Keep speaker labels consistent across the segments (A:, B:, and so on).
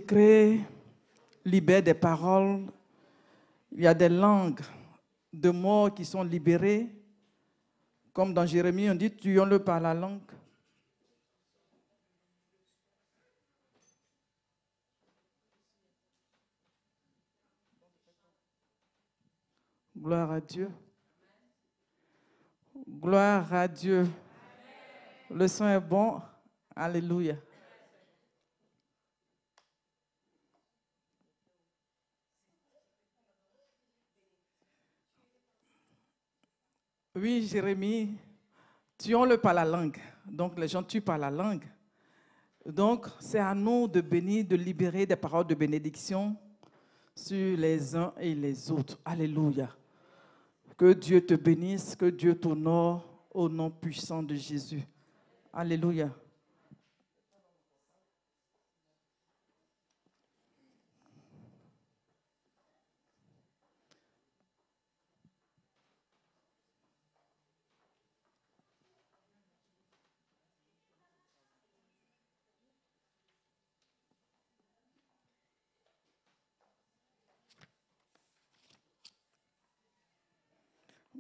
A: Crée, libère des paroles. Il y a des langues de morts qui sont libérées. Comme dans Jérémie, on dit, tuons-le par la langue. Gloire à Dieu. Gloire à Dieu. Le son est bon. Alléluia. Oui, Jérémie, tuons-le par la langue. Donc, les gens tuent par la langue. Donc, c'est à nous de bénir, de libérer des paroles de bénédiction sur les uns et les autres. Alléluia. Que Dieu te bénisse, que Dieu t'honore au nom puissant de Jésus. Alléluia.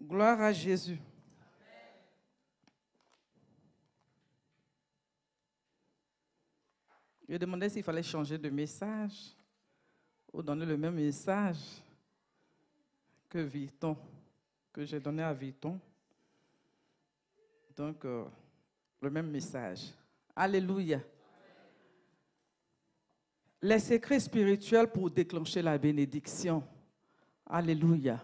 A: Gloire à Jésus. Je demandais s'il fallait changer de message ou donner le même message que Viton, que j'ai donné à Viton. Donc, le même message. Alléluia. Les secrets spirituels pour déclencher la bénédiction. Alléluia.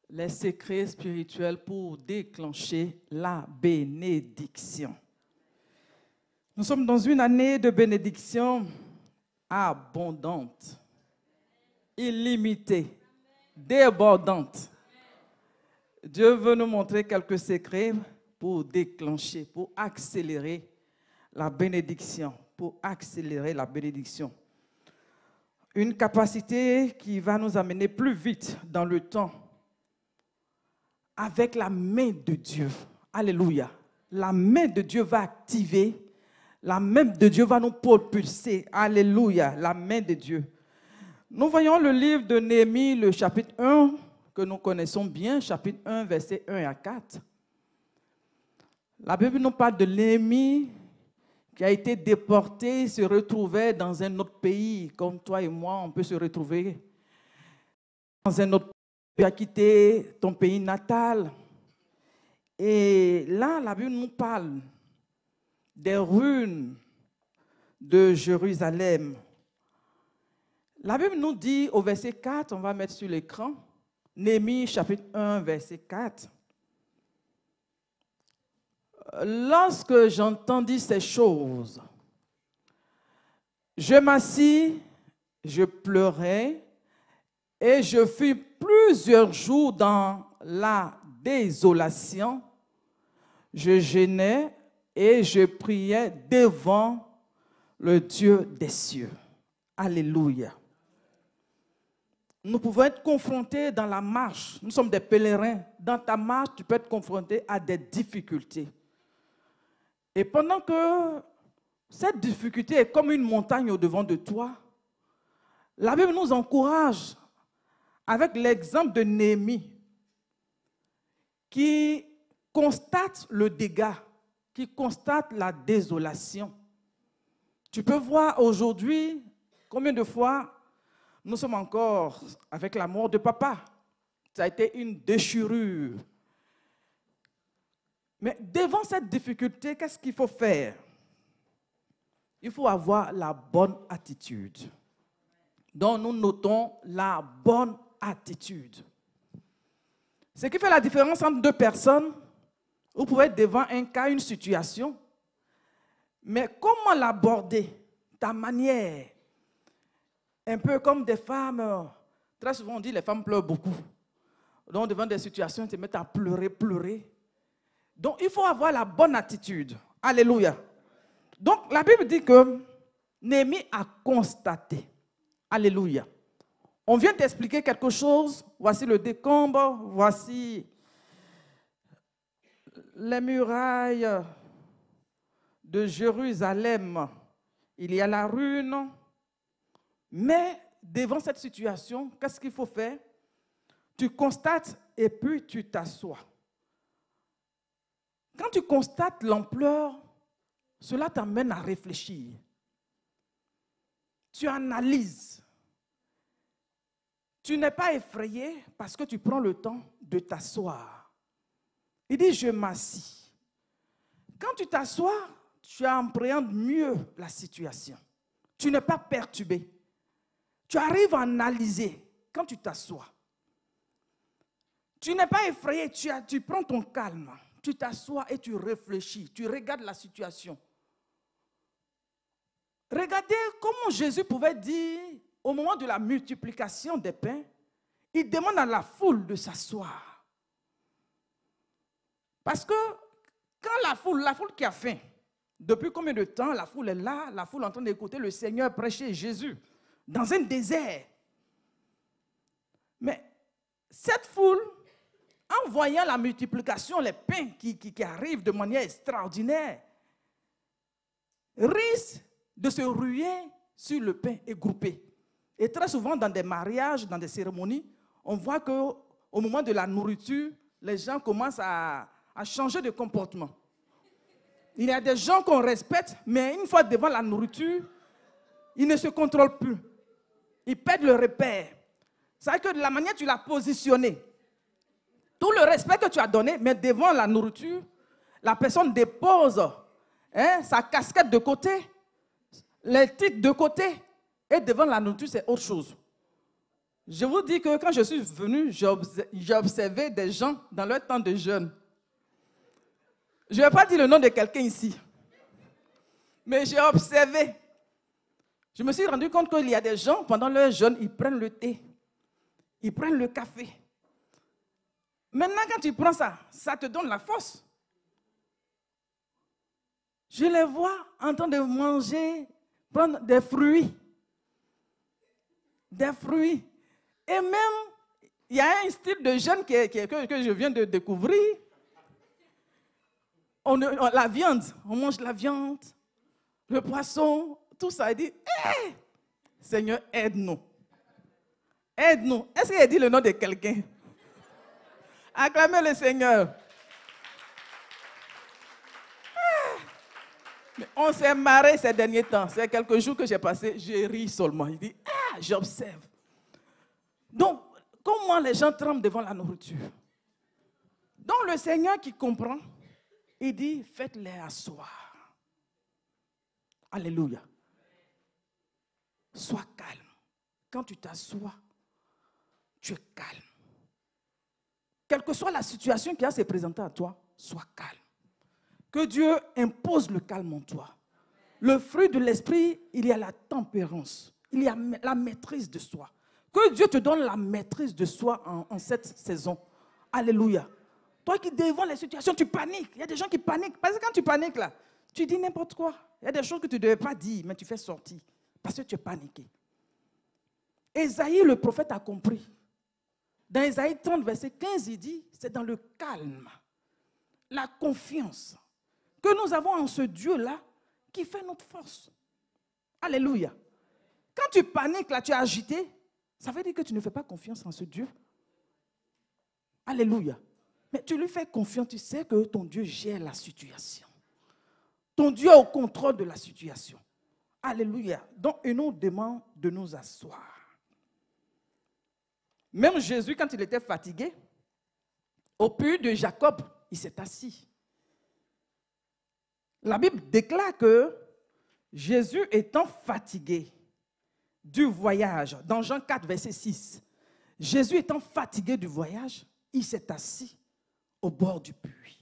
A: Les secrets spirituels pour déclencher la bénédiction. Nous sommes dans une année de bénédiction abondante, illimitée, débordante. Dieu veut nous montrer quelques secrets pour déclencher, pour accélérer la bénédiction, pour accélérer la bénédiction. Une capacité qui va nous amener plus vite dans le temps avec la main de Dieu. Alléluia. La main de Dieu va activer, la main de Dieu va nous propulser. Alléluia. La main de Dieu. Nous voyons le livre de Néhémie, le chapitre 1, que nous connaissons bien, chapitre 1, versets 1 à 4. La Bible nous parle de Néhémie qui a été déporté, se retrouvait dans un autre pays, comme toi et moi, on peut se retrouver dans un autre pays. Tu as quitté ton pays natal. Et là, la Bible nous parle des ruines de Jérusalem. La Bible nous dit au verset 4, on va mettre sur l'écran, Néhémie chapitre 1, verset 4. Lorsque j'entendis ces choses, je m'assis, je pleurais et je fus plusieurs jours dans la désolation. Je gênais et je priais devant le Dieu des cieux. Alléluia. Nous pouvons être confrontés dans la marche. Nous sommes des pèlerins. Dans ta marche, tu peux être confronté à des difficultés. Et pendant que cette difficulté est comme une montagne au-devant de toi, la Bible nous encourage avec l'exemple de Néhémie qui constate le dégât, qui constate la désolation. Tu peux voir aujourd'hui combien de fois nous sommes encore avec la mort de papa. Ça a été une déchirure. Mais devant cette difficulté, qu'est-ce qu'il faut faire? Il faut avoir la bonne attitude. Donc nous notons la bonne attitude. Ce qui fait la différence entre deux personnes, vous pouvez être devant un cas, une situation, mais comment l'aborder? Ta manière. Un peu comme des femmes, très souvent on dit les femmes pleurent beaucoup. Donc devant des situations, elles se mettent à pleurer, pleurer. Donc il faut avoir la bonne attitude. Alléluia. Donc la Bible dit que Néhémie a constaté. Alléluia. On vient d'expliquer quelque chose. Voici le décombre, voici les murailles de Jérusalem il y a la ruine. Mais devant cette situation, qu'est-ce qu'il faut faire? Tu constates et puis tu t'assois. Quand tu constates l'ampleur, cela t'amène à réfléchir. Tu analyses. Tu n'es pas effrayé parce que tu prends le temps de t'asseoir. Il dit, je m'assis. Quand tu t'assois, tu appréhendes mieux la situation. Tu n'es pas perturbé. Tu arrives à analyser quand tu t'assois. Tu n'es pas effrayé, tu prends ton calme. Tu t'assois et tu réfléchis, tu regardes la situation. Regardez comment Jésus pouvait dire, au moment de la multiplication des pains, il demande à la foule de s'asseoir. Parce que quand la foule qui a faim, depuis combien de temps la foule est là, la foule est en train d'écouter le Seigneur prêcher Jésus dans un désert. Mais cette foule, en voyant la multiplication, les pains qui arrivent de manière extraordinaire, risque de se ruer sur le pain et groupé. Et très souvent, dans des mariages, dans des cérémonies, on voit qu'au moment de la nourriture, les gens commencent à changer de comportement. Il y a des gens qu'on respecte, mais une fois devant la nourriture, ils ne se contrôlent plus. Ils perdent le repère. C'est-à-dire que de la manière dont tu l'as positionné, tout le respect que tu as donné, mais devant la nourriture, la personne dépose sa casquette de côté, les titres de côté, et devant la nourriture, c'est autre chose. Je vous dis que quand je suis venu, j'ai observé des gens dans leur temps de jeûne. Je ne vais pas dire le nom de quelqu'un ici, mais j'ai observé. Je me suis rendu compte qu'il y a des gens, pendant leur jeûne, ils prennent le thé, ils prennent le café. Maintenant, quand tu prends ça, ça te donne la force. Je les vois en train de manger, prendre des fruits. Des fruits. Et même, il y a un style de jeûne que je viens de découvrir. La viande, on mange la viande, le poisson, tout ça. Il dit, hey, Seigneur, aide-nous. Aide-nous. Est-ce qu'il a dit le nom de quelqu'un? Acclamez le Seigneur. Mais on s'est marré ces derniers temps. C'est quelques jours que j'ai passé, j'ai ri seulement. Il dit, j'observe. Donc, comment les gens tremblent devant la nourriture? Donc, le Seigneur qui comprend, il dit, faites-les asseoir. Alléluia. Sois calme. Quand tu t'assois, tu es calme. Quelle que soit la situation qui a se présenter à toi, sois calme. Que Dieu impose le calme en toi. Le fruit de l'esprit, il y a la tempérance. Il y a la maîtrise de soi. Que Dieu te donne la maîtrise de soi en cette saison. Alléluia. Toi qui devant les situations, tu paniques. Il y a des gens qui paniquent. Parce que quand tu paniques là, tu dis n'importe quoi. Il y a des choses que tu ne devais pas dire, mais tu fais sortir. Parce que tu es paniqué. Ésaïe, le prophète, a compris. Dans Ésaïe 30, verset 15, il dit, c'est dans le calme, la confiance que nous avons en ce Dieu-là qui fait notre force. Alléluia. Quand tu paniques, là, tu es agité, ça veut dire que tu ne fais pas confiance en ce Dieu. Alléluia. Mais tu lui fais confiance, tu sais que ton Dieu gère la situation. Ton Dieu est au contrôle de la situation. Alléluia. Donc, il nous demande de nous asseoir. Même Jésus, quand il était fatigué, au puits de Jacob, il s'est assis. La Bible déclare que Jésus étant fatigué du voyage, dans Jean 4, verset 6, Jésus étant fatigué du voyage, il s'est assis au bord du puits.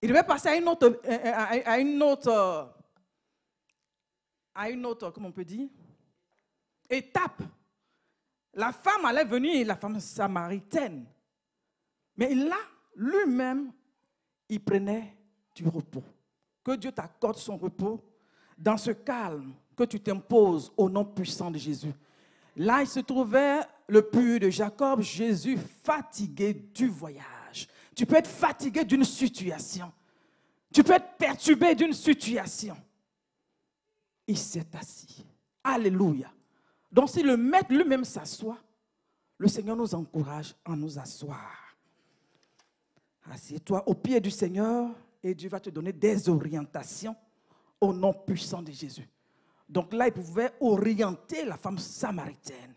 A: Il devait passer à une autre, comment on peut dire, étape. La femme allait venir, la femme samaritaine. Mais là, lui-même, il prenait du repos. Que Dieu t'accorde son repos dans ce calme que tu t'imposes au nom puissant de Jésus. Là, il se trouvait le puits de Jacob, Jésus fatigué du voyage. Tu peux être fatigué d'une situation. Tu peux être perturbé d'une situation. il s'est assis. Alléluia. Donc si le maître lui-même s'assoit, le Seigneur nous encourage à nous asseoir. Assieds-toi au pied du Seigneur et Dieu va te donner des orientations au nom puissant de Jésus. Donc là, il pouvait orienter la femme samaritaine.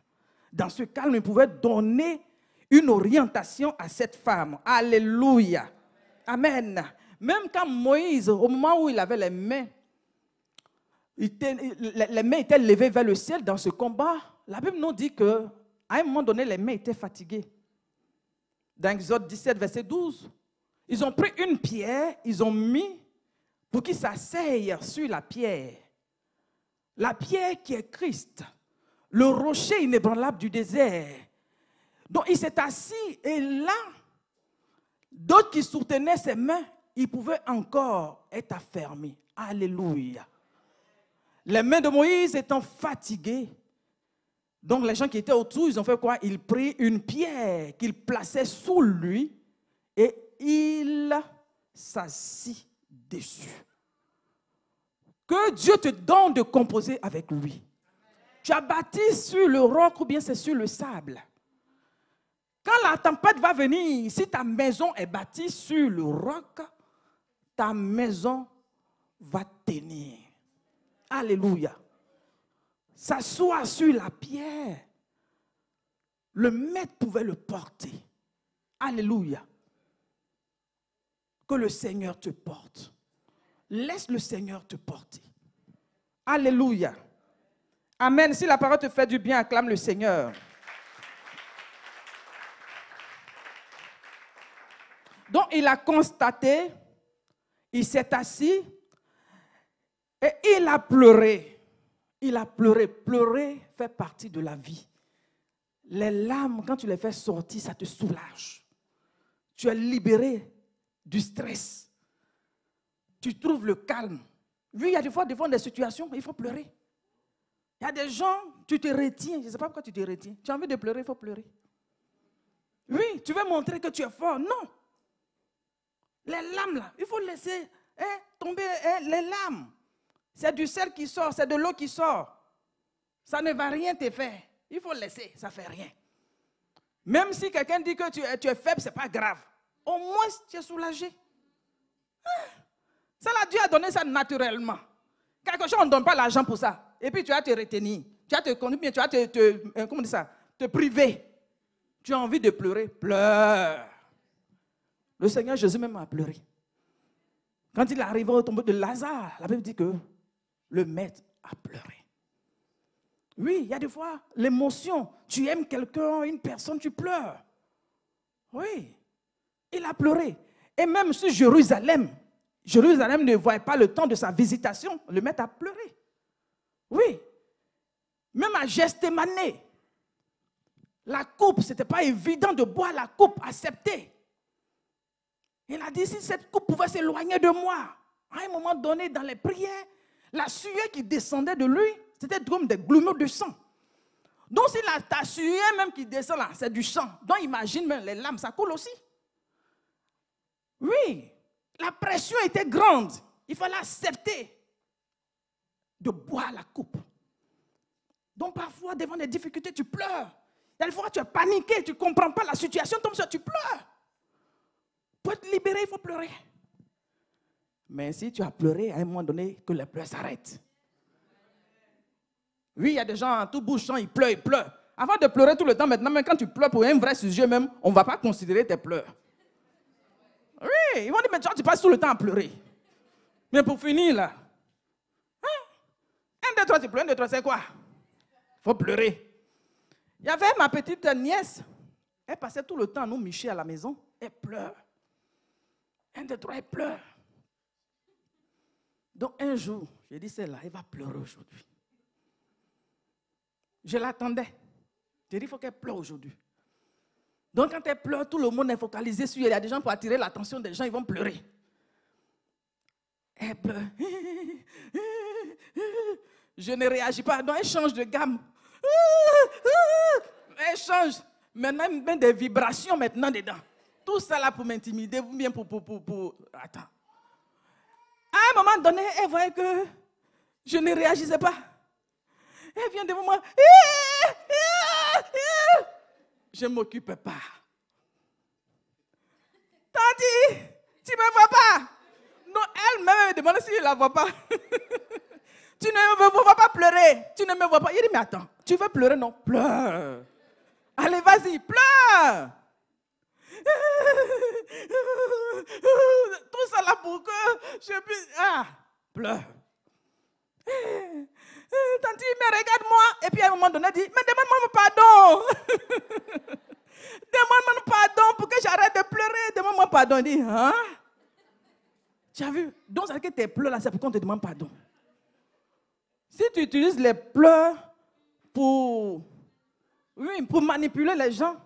A: Dans ce cas, il pouvait donner une orientation à cette femme. Alléluia. Amen. Même quand Moïse, au moment où il avait les mains étaient levées vers le ciel dans ce combat, la Bible nous dit qu'à un moment donné, les mains étaient fatiguées. Dans Exode 17, verset 12, ils ont pris une pierre, ils ont mis pour qu'ils s'asseyent sur la pierre. La pierre qui est Christ, le rocher inébranlable du désert. Donc il s'est assis et là, d'autres qui soutenaient ses mains, ils pouvaient encore être affermis. Alléluia. Les mains de Moïse étant fatiguées, donc les gens qui étaient autour, ils ont fait quoi? Ils prirent une pierre qu'ils plaçaient sous lui et il s'assit dessus. Que Dieu te donne de composer avec lui. Tu as bâti sur le roc ou bien c'est sur le sable. Quand la tempête va venir, si ta maison est bâtie sur le roc, ta maison va tenir. Alléluia. S'asseoir sur la pierre, le maître pouvait le porter. Alléluia. Que le Seigneur te porte. Laisse le Seigneur te porter. Alléluia. Amen. Si la parole te fait du bien, acclame le Seigneur. Donc, il a constaté, il s'est assis et il a pleuré. Il a pleuré. Pleurer fait partie de la vie. Les larmes, quand tu les fais sortir, ça te soulage. Tu es libéré du stress. Tu trouves le calme. Oui, il y a des fois devant des situations, il faut pleurer. Il y a des gens, tu te retiens. Je ne sais pas pourquoi tu te retiens. Tu as envie de pleurer, il faut pleurer. Oui, tu veux montrer que tu es fort. Non. Les larmes, là, il faut laisser tomber les larmes. C'est du sel qui sort, c'est de l'eau qui sort. Ça ne va rien te faire. Il faut laisser, ça ne fait rien. Même si quelqu'un dit que tu es faible, ce n'est pas grave. Au moins, tu es soulagé. Ça, là, Dieu a donné ça naturellement. Quelque chose, on ne donne pas l'argent pour ça. Et puis, tu vas te retenir. Tu vas te conduire, tu vas comment dire ça, te priver. Tu as envie de pleurer, pleure. Le Seigneur Jésus même a pleuré. Quand il est arrivé au tombeau de Lazare, la Bible dit que le maître a pleuré. Oui, il y a des fois l'émotion. Tu aimes quelqu'un, une personne, tu pleures. Oui, il a pleuré. Et même sur Jérusalem ne voyait pas le temps de sa visitation. Le maître a pleuré. Oui. Même à Gethsémane, la coupe, ce n'était pas évident de boire la coupe, accepter. Il a dit, si cette coupe pouvait s'éloigner de moi, à un moment donné, dans les prières, la sueur qui descendait de lui, c'était comme des glumeaux de sang. Donc, si ta sueur même qui descend là, c'est du sang. Donc, imagine même les larmes, ça coule aussi. Oui, la pression était grande. Il fallait accepter de boire la coupe. Donc, parfois, devant des difficultés, tu pleures. Il y a des fois, tu es paniqué, tu ne comprends pas la situation, comme ça, tu pleures. Pour être libéré, il faut pleurer. Mais si tu as pleuré, à un moment donné, que les pleurs s'arrêtent. Oui, il y a des gens, tout bouche, ils pleurent, ils pleurent. Avant de pleurer tout le temps, maintenant, même quand tu pleures pour un vrai sujet même, on ne va pas considérer tes pleurs. Oui, ils vont dire, mais toi, tu passes tout le temps à pleurer. Mais pour finir, là, 1, 2, 3, tu pleures, 1, 2, 3, c'est quoi? Il faut pleurer. Il y avait ma petite nièce, elle passait tout le temps à nous micher à la maison, elle pleure. 1, 2, 3, elle pleure. Donc un jour, j'ai dit, celle-là, elle va pleurer aujourd'hui. Je l'attendais. J'ai dit, il faut qu'elle pleure aujourd'hui. Donc quand elle pleure, tout le monde est focalisé sur elle. Il y a des gens pour attirer l'attention des gens, ils vont pleurer. Elle pleure. Je ne réagis pas. Donc elle change de gamme. Elle change. Maintenant, elle met des vibrations maintenant dedans. Tout ça là pour m'intimider, ou bien pour... Attends. À un moment donné, elle voyait que Je ne réagissais pas. Elle vient devant moi. Je ne m'occupais pas. Tanti, tu ne me vois pas? Non, elle-même me demande si je ne la vois pas. Tu ne me vois pas pleurer. Tu ne me vois pas. Il dit, mais attends, tu veux pleurer? Non, pleure. Allez, vas-y, pleure. Tout ça là pour que je puisse... Ah, pleure. Tanti, mais regarde-moi. Et puis à un moment donné, elle dit, mais demande-moi pardon. Demande-moi pardon pour que j'arrête de pleurer. Demande-moi pardon. Elle dit, hein? Tu as vu? Donc, c'est que tes pleurs là, c'est pour qu'on te demande pardon. Si tu utilises les pleurs pour manipuler les gens,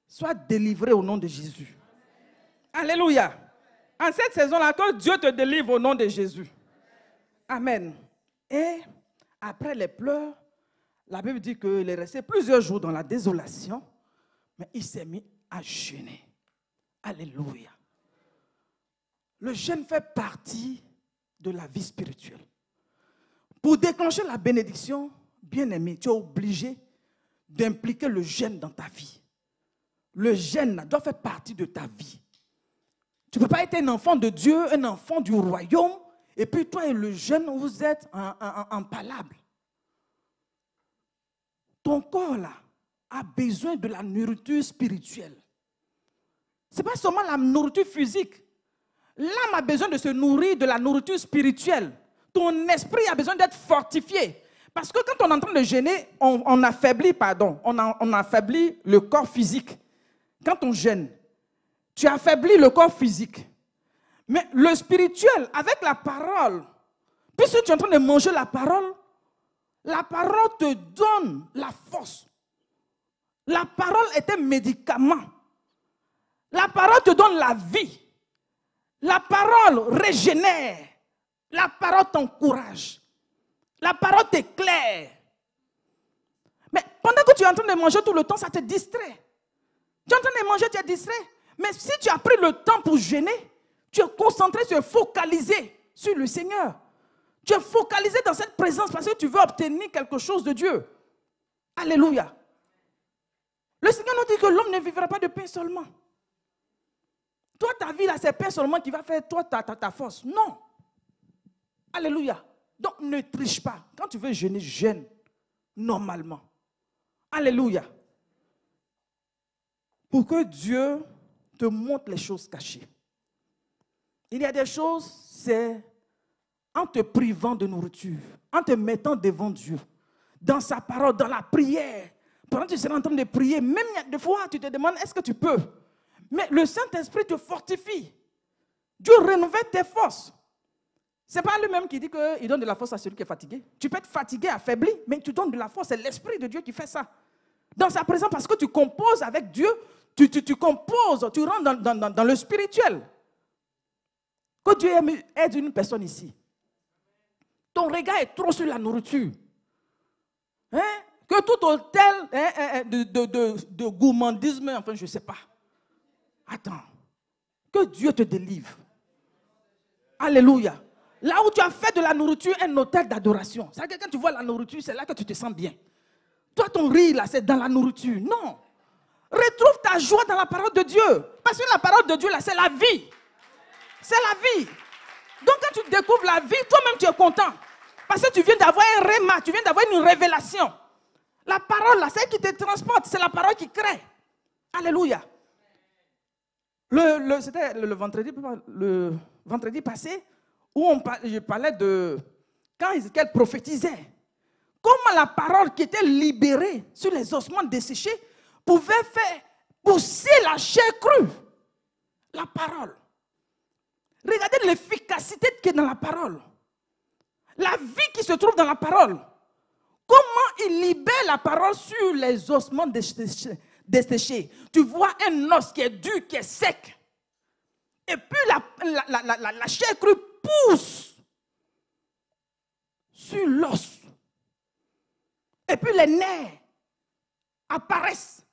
A: sois délivré au nom de Jésus. Alléluia. En cette saison-là, que Dieu te délivre au nom de Jésus. Amen. Et après les pleurs, la Bible dit qu'il est resté plusieurs jours dans la désolation, mais il s'est mis à jeûner. Alléluia. Le jeûne fait partie de la vie spirituelle. Pour déclencher la bénédiction, bien-aimé, tu es obligé d'impliquer le jeûne dans ta vie. Le jeûne doit faire partie de ta vie. Tu ne peux pas être un enfant de Dieu, un enfant du royaume, et puis toi et le jeûne, vous êtes impalables. Ton corps là a besoin de la nourriture spirituelle. Ce n'est pas seulement la nourriture physique. L'âme a besoin de se nourrir de la nourriture spirituelle. Ton esprit a besoin d'être fortifié. Parce que quand on est en train de jeûner, on affaiblit le corps physique. Quand on jeûne, tu affaiblis le corps physique. Mais le spirituel, avec la parole, puisque tu es en train de manger la parole te donne la force. La parole est un médicament. La parole te donne la vie. La parole régénère. La parole t'encourage. La parole t'éclaire. Mais pendant que tu es en train de manger tout le temps, ça te distrait. Tu es en train de manger, tu es distrait. Mais si tu as pris le temps pour jeûner, tu es concentré, tu es focalisé sur le Seigneur. Tu es focalisé dans cette présence parce que tu veux obtenir quelque chose de Dieu. Alléluia. Le Seigneur nous dit que l'homme ne vivra pas de pain seulement. Toi, ta vie, là, c'est pain seulement qui va faire toi ta force. Non. Alléluia. Donc, ne triche pas. Quand tu veux jeûner, jeûne normalement. Alléluia. Pour que Dieu te montre les choses cachées. Il y a des choses, c'est en te privant de nourriture, en te mettant devant Dieu, dans sa parole, dans la prière. Pendant que tu seras en train de prier, même des fois, tu te demandes, est-ce que tu peux? Mais le Saint-Esprit te fortifie. Dieu renouvelle tes forces. Ce n'est pas lui-même qui dit qu'il donne de la force à celui qui est fatigué. Tu peux être fatigué, affaibli, mais tu donnes de la force. C'est l'Esprit de Dieu qui fait ça. Dans sa présence, parce que tu composes avec Dieu, tu composes, tu rentres dans le spirituel. Que Dieu aide une personne ici. Ton regard est trop sur la nourriture. Hein? Que tout hôtel de gourmandisme, enfin je ne sais pas. Attends. Que Dieu te délivre. Alléluia. Là où tu as fait de la nourriture un hôtel d'adoration. C'est-à-dire que quand tu vois la nourriture, c'est là que tu te sens bien. Toi, ton rire, là, c'est dans la nourriture. Non. Retrouve ta joie dans la parole de Dieu. Parce que la parole de Dieu, là, c'est la vie. C'est la vie. Donc, quand tu découvres la vie, toi-même, tu es content. Parce que tu viens d'avoir un réma, tu viens d'avoir une révélation. La parole, là, c'est elle qui te transporte. C'est la parole qui crée. Alléluia. C'était le vendredi passé où je parlais de quand Ézéchiel prophétisait. Comment la parole qui était libérée sur les ossements desséchés pouvait faire pousser la chair crue. La parole. Regardez l'efficacité qui est dans la parole. La vie qui se trouve dans la parole. Comment il libère la parole sur les ossements desséchés. Tu vois un os qui est dur, qui est sec. Et puis la chair crue pousse sur l'os. Et puis les nerfs apparaissent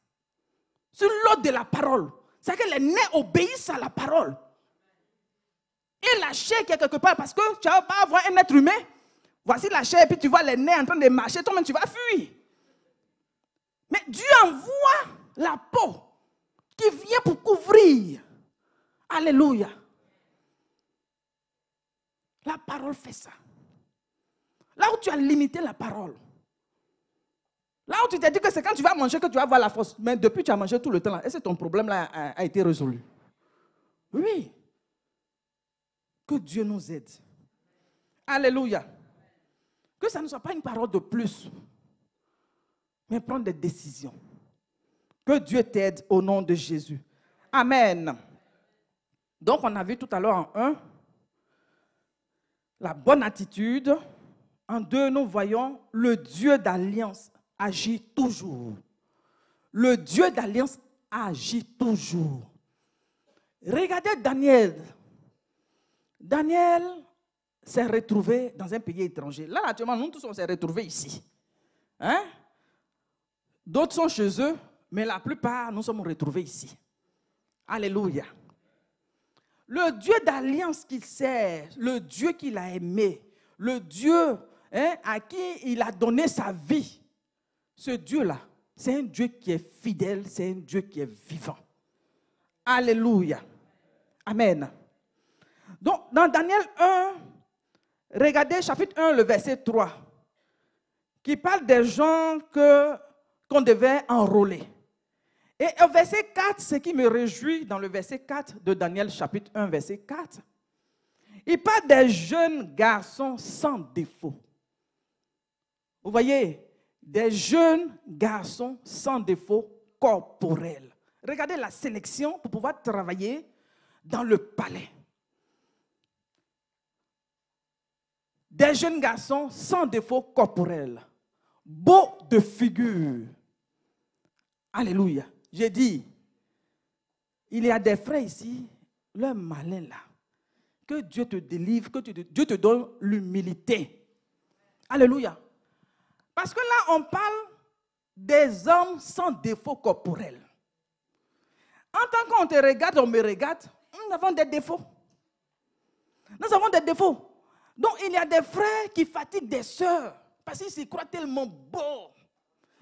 A: sur l'os de la parole. C'est-à-dire que les nerfs obéissent à la parole. Et la chair qui est quelque part, parce que tu ne vas pas avoir un être humain, Voici la chair, et puis tu vois les nez en train de marcher, toi-même tu vas fuir. Mais Dieu envoie la peau qui vient pour couvrir. Alléluia. La parole fait ça. Là où tu as limité la parole. Là où tu t'es dit que c'est quand tu vas manger que tu vas avoir la force. Mais depuis tu as mangé tout le temps là. Est-ce que ton problème là a été résolu? Oui. Que Dieu nous aide. Alléluia. Que ça ne soit pas une parole de plus. Mais prendre des décisions. Que Dieu t'aide au nom de Jésus. Amen. Donc on a vu tout à l'heure en 1, la bonne attitude. En 2, nous voyons le Dieu d'alliance agit toujours. Le Dieu d'alliance agit toujours. Regardez Daniel. Daniel s'est retrouvé dans un pays étranger. Là, actuellement, nous tous, on s'est retrouvés ici. Hein? D'autres sont chez eux, mais la plupart, nous sommes retrouvés ici. Alléluia. Le Dieu d'alliance qu'il sert, le Dieu qu'il a aimé, le Dieu à qui il a donné sa vie, ce Dieu-là, c'est un Dieu qui est fidèle, c'est un Dieu qui est vivant. Alléluia. Amen. Donc, dans Daniel 1, regardez chapitre 1, le verset 3, qui parle des gens qu'on devait enrôler. Et au verset 4, ce qui me réjouit dans le verset 4 de Daniel chapitre 1, verset 4, il parle des jeunes garçons sans défaut. Vous voyez, des jeunes garçons sans défaut corporel. Regardez la sélection pour pouvoir travailler dans le palais. Des jeunes garçons sans défaut corporel, beaux de figure. Alléluia. J'ai dit, il y a des frères ici, leur malin là, que Dieu te délivre, que Dieu te donne l'humilité. Alléluia. Parce que là, on parle des hommes sans défaut corporel. En tant qu'on te regarde, on me regarde, nous avons des défauts. Nous avons des défauts. Donc, il y a des frères qui fatiguent des sœurs parce qu'ils se croient tellement beaux.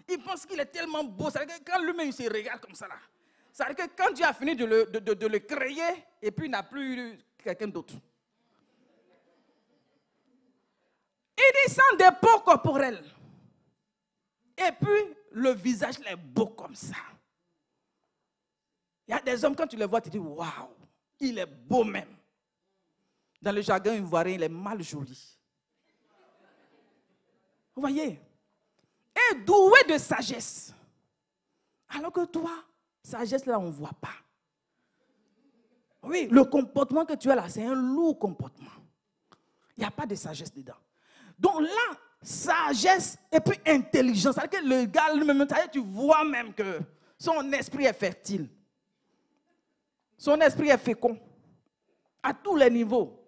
A: Ils pensent qu'il est tellement beau. C'est-à-dire que quand lui-même il se regarde comme ça, là, c'est-à-dire que quand Dieu a fini de le créer, et puis il n'a plus quelqu'un d'autre. Il dit sans dépôt corporel. Et puis, le visage est beau comme ça. Il y a des hommes, quand tu les vois, tu dis, waouh, il est beau même. Dans le jargon ivoirien, il est mal joli. Vous voyez? Et doué de sagesse. Alors que toi, sagesse là, on ne voit pas. Oui, le comportement que tu as là, c'est un lourd comportement. Il n'y a pas de sagesse dedans. Donc là, sagesse et puis intelligence. C'est-à-dire que le gars lui-même, tu vois même que son esprit est fertile. Son esprit est fécond. À tous les niveaux.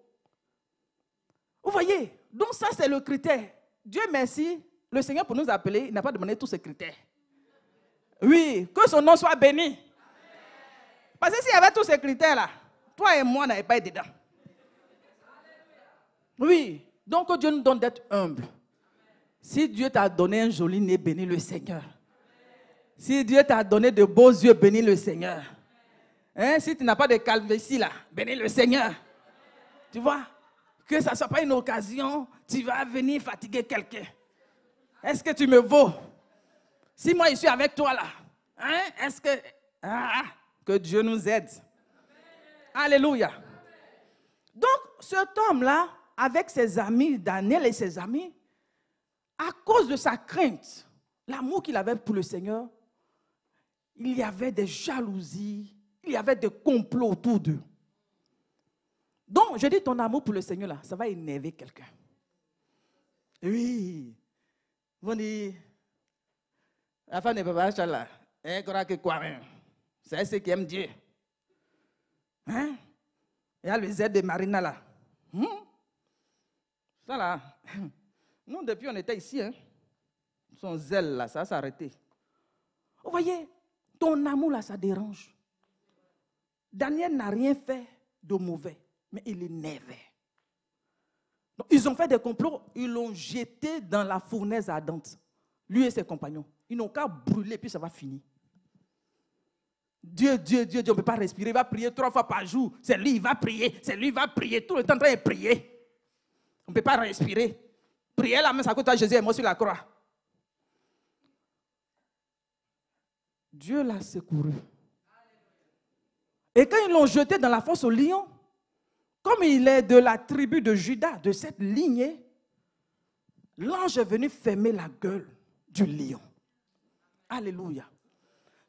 A: Vous voyez? Donc ça, c'est le critère. Dieu merci, le Seigneur pour nous appeler, il n'a pas demandé tous ces critères. Oui, que son nom soit béni. Parce que s'il y avait tous ces critères-là, toi et moi n'avons pas été dedans. Oui, donc que Dieu nous donne d'être humble. Si Dieu t'a donné un joli nez, bénis le Seigneur. Si Dieu t'a donné de beaux yeux, bénis le Seigneur. Hein? Si tu n'as pas de calvitie là, bénis le Seigneur. Tu vois? Que ça ne soit pas une occasion, tu vas venir fatiguer quelqu'un. Est-ce que tu me vaux? Si moi je suis avec toi là, hein? Est-ce que... que Dieu nous aide. Alléluia. Donc, cet homme-là, avec ses amis, Daniel et ses amis, à cause de sa crainte, l'amour qu'il avait pour le Seigneur, il y avait des jalousies, il y avait des complots autour d'eux. Donc, je dis, ton amour pour le Seigneur, là, ça va énerver quelqu'un. Oui. Vous dites, la femme de Papa là, elle croit que quoi, c'est ceux qui aiment Dieu. Hein? Il y a le Z de Marina là. Ça là, nous depuis on était ici, hein. Son zèle là, ça s'est arrêté. Vous voyez, ton amour là, ça dérange. Daniel n'a rien fait de mauvais, mais il énervait. Donc, ils ont fait des complots, ils l'ont jeté dans la fournaise ardente. Lui et ses compagnons. Ils n'ont qu'à brûler, puis ça va finir. Dieu, on ne peut pas respirer. Il va prier 3 fois par jour. C'est lui, il va prier. C'est lui, il va prier. Tout le temps en train de prier. On ne peut pas respirer. Prier la main, ça coûte à Jésus et moi sur la croix. Dieu l'a secouru. Et quand ils l'ont jeté dans la fosse au lion, comme il est de la tribu de Juda, de cette lignée, l'ange est venu fermer la gueule du lion. Alléluia.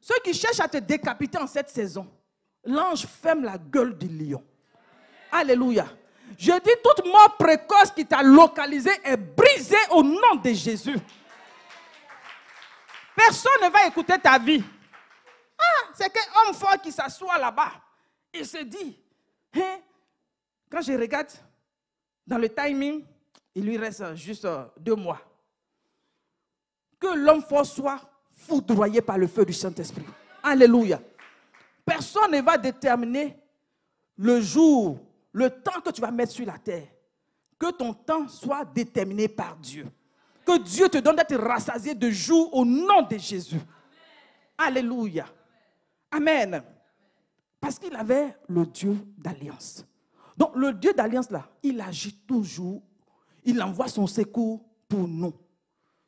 A: Ceux qui cherchent à te décapiter en cette saison, l'ange ferme la gueule du lion. Alléluia. Je dis, toute mort précoce qui t'a localisé est brisée au nom de Jésus. Personne ne va écouter ta vie. Ah, c'est qu'un homme fort qui s'assoit là-bas. Il se dit, hein, quand je regarde dans le timing, il lui reste juste 2 mois. Que l'homme fort soit foudroyé par le feu du Saint-Esprit. Alléluia. Personne ne va déterminer le jour, le temps que tu vas mettre sur la terre. Que ton temps soit déterminé par Dieu. Que Dieu te donne d'être rassasié de jour au nom de Jésus. Alléluia. Amen. Parce qu'il avait le Dieu d'alliance. Donc le Dieu d'alliance là, il agit toujours. Il envoie son secours pour nous.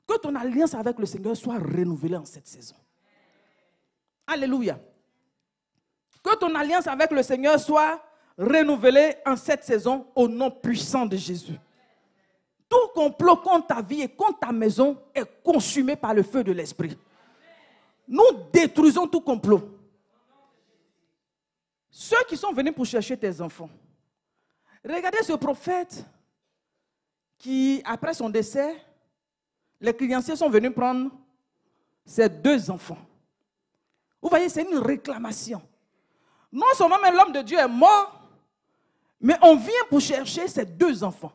A: Que ton alliance avec le Seigneur soit renouvelée en cette saison. Alléluia. Que ton alliance avec le Seigneur soit renouvelée en cette saison au nom puissant de Jésus. Tout complot contre ta vie et contre ta maison est consumé par le feu de l'Esprit. Nous détruisons tout complot. Ceux qui sont venus pour chercher tes enfants. Regardez ce prophète qui, après son décès, les créanciers sont venus prendre ses 2 enfants. Vous voyez, c'est une réclamation. Non seulement l'homme de Dieu est mort, mais on vient pour chercher ses 2 enfants.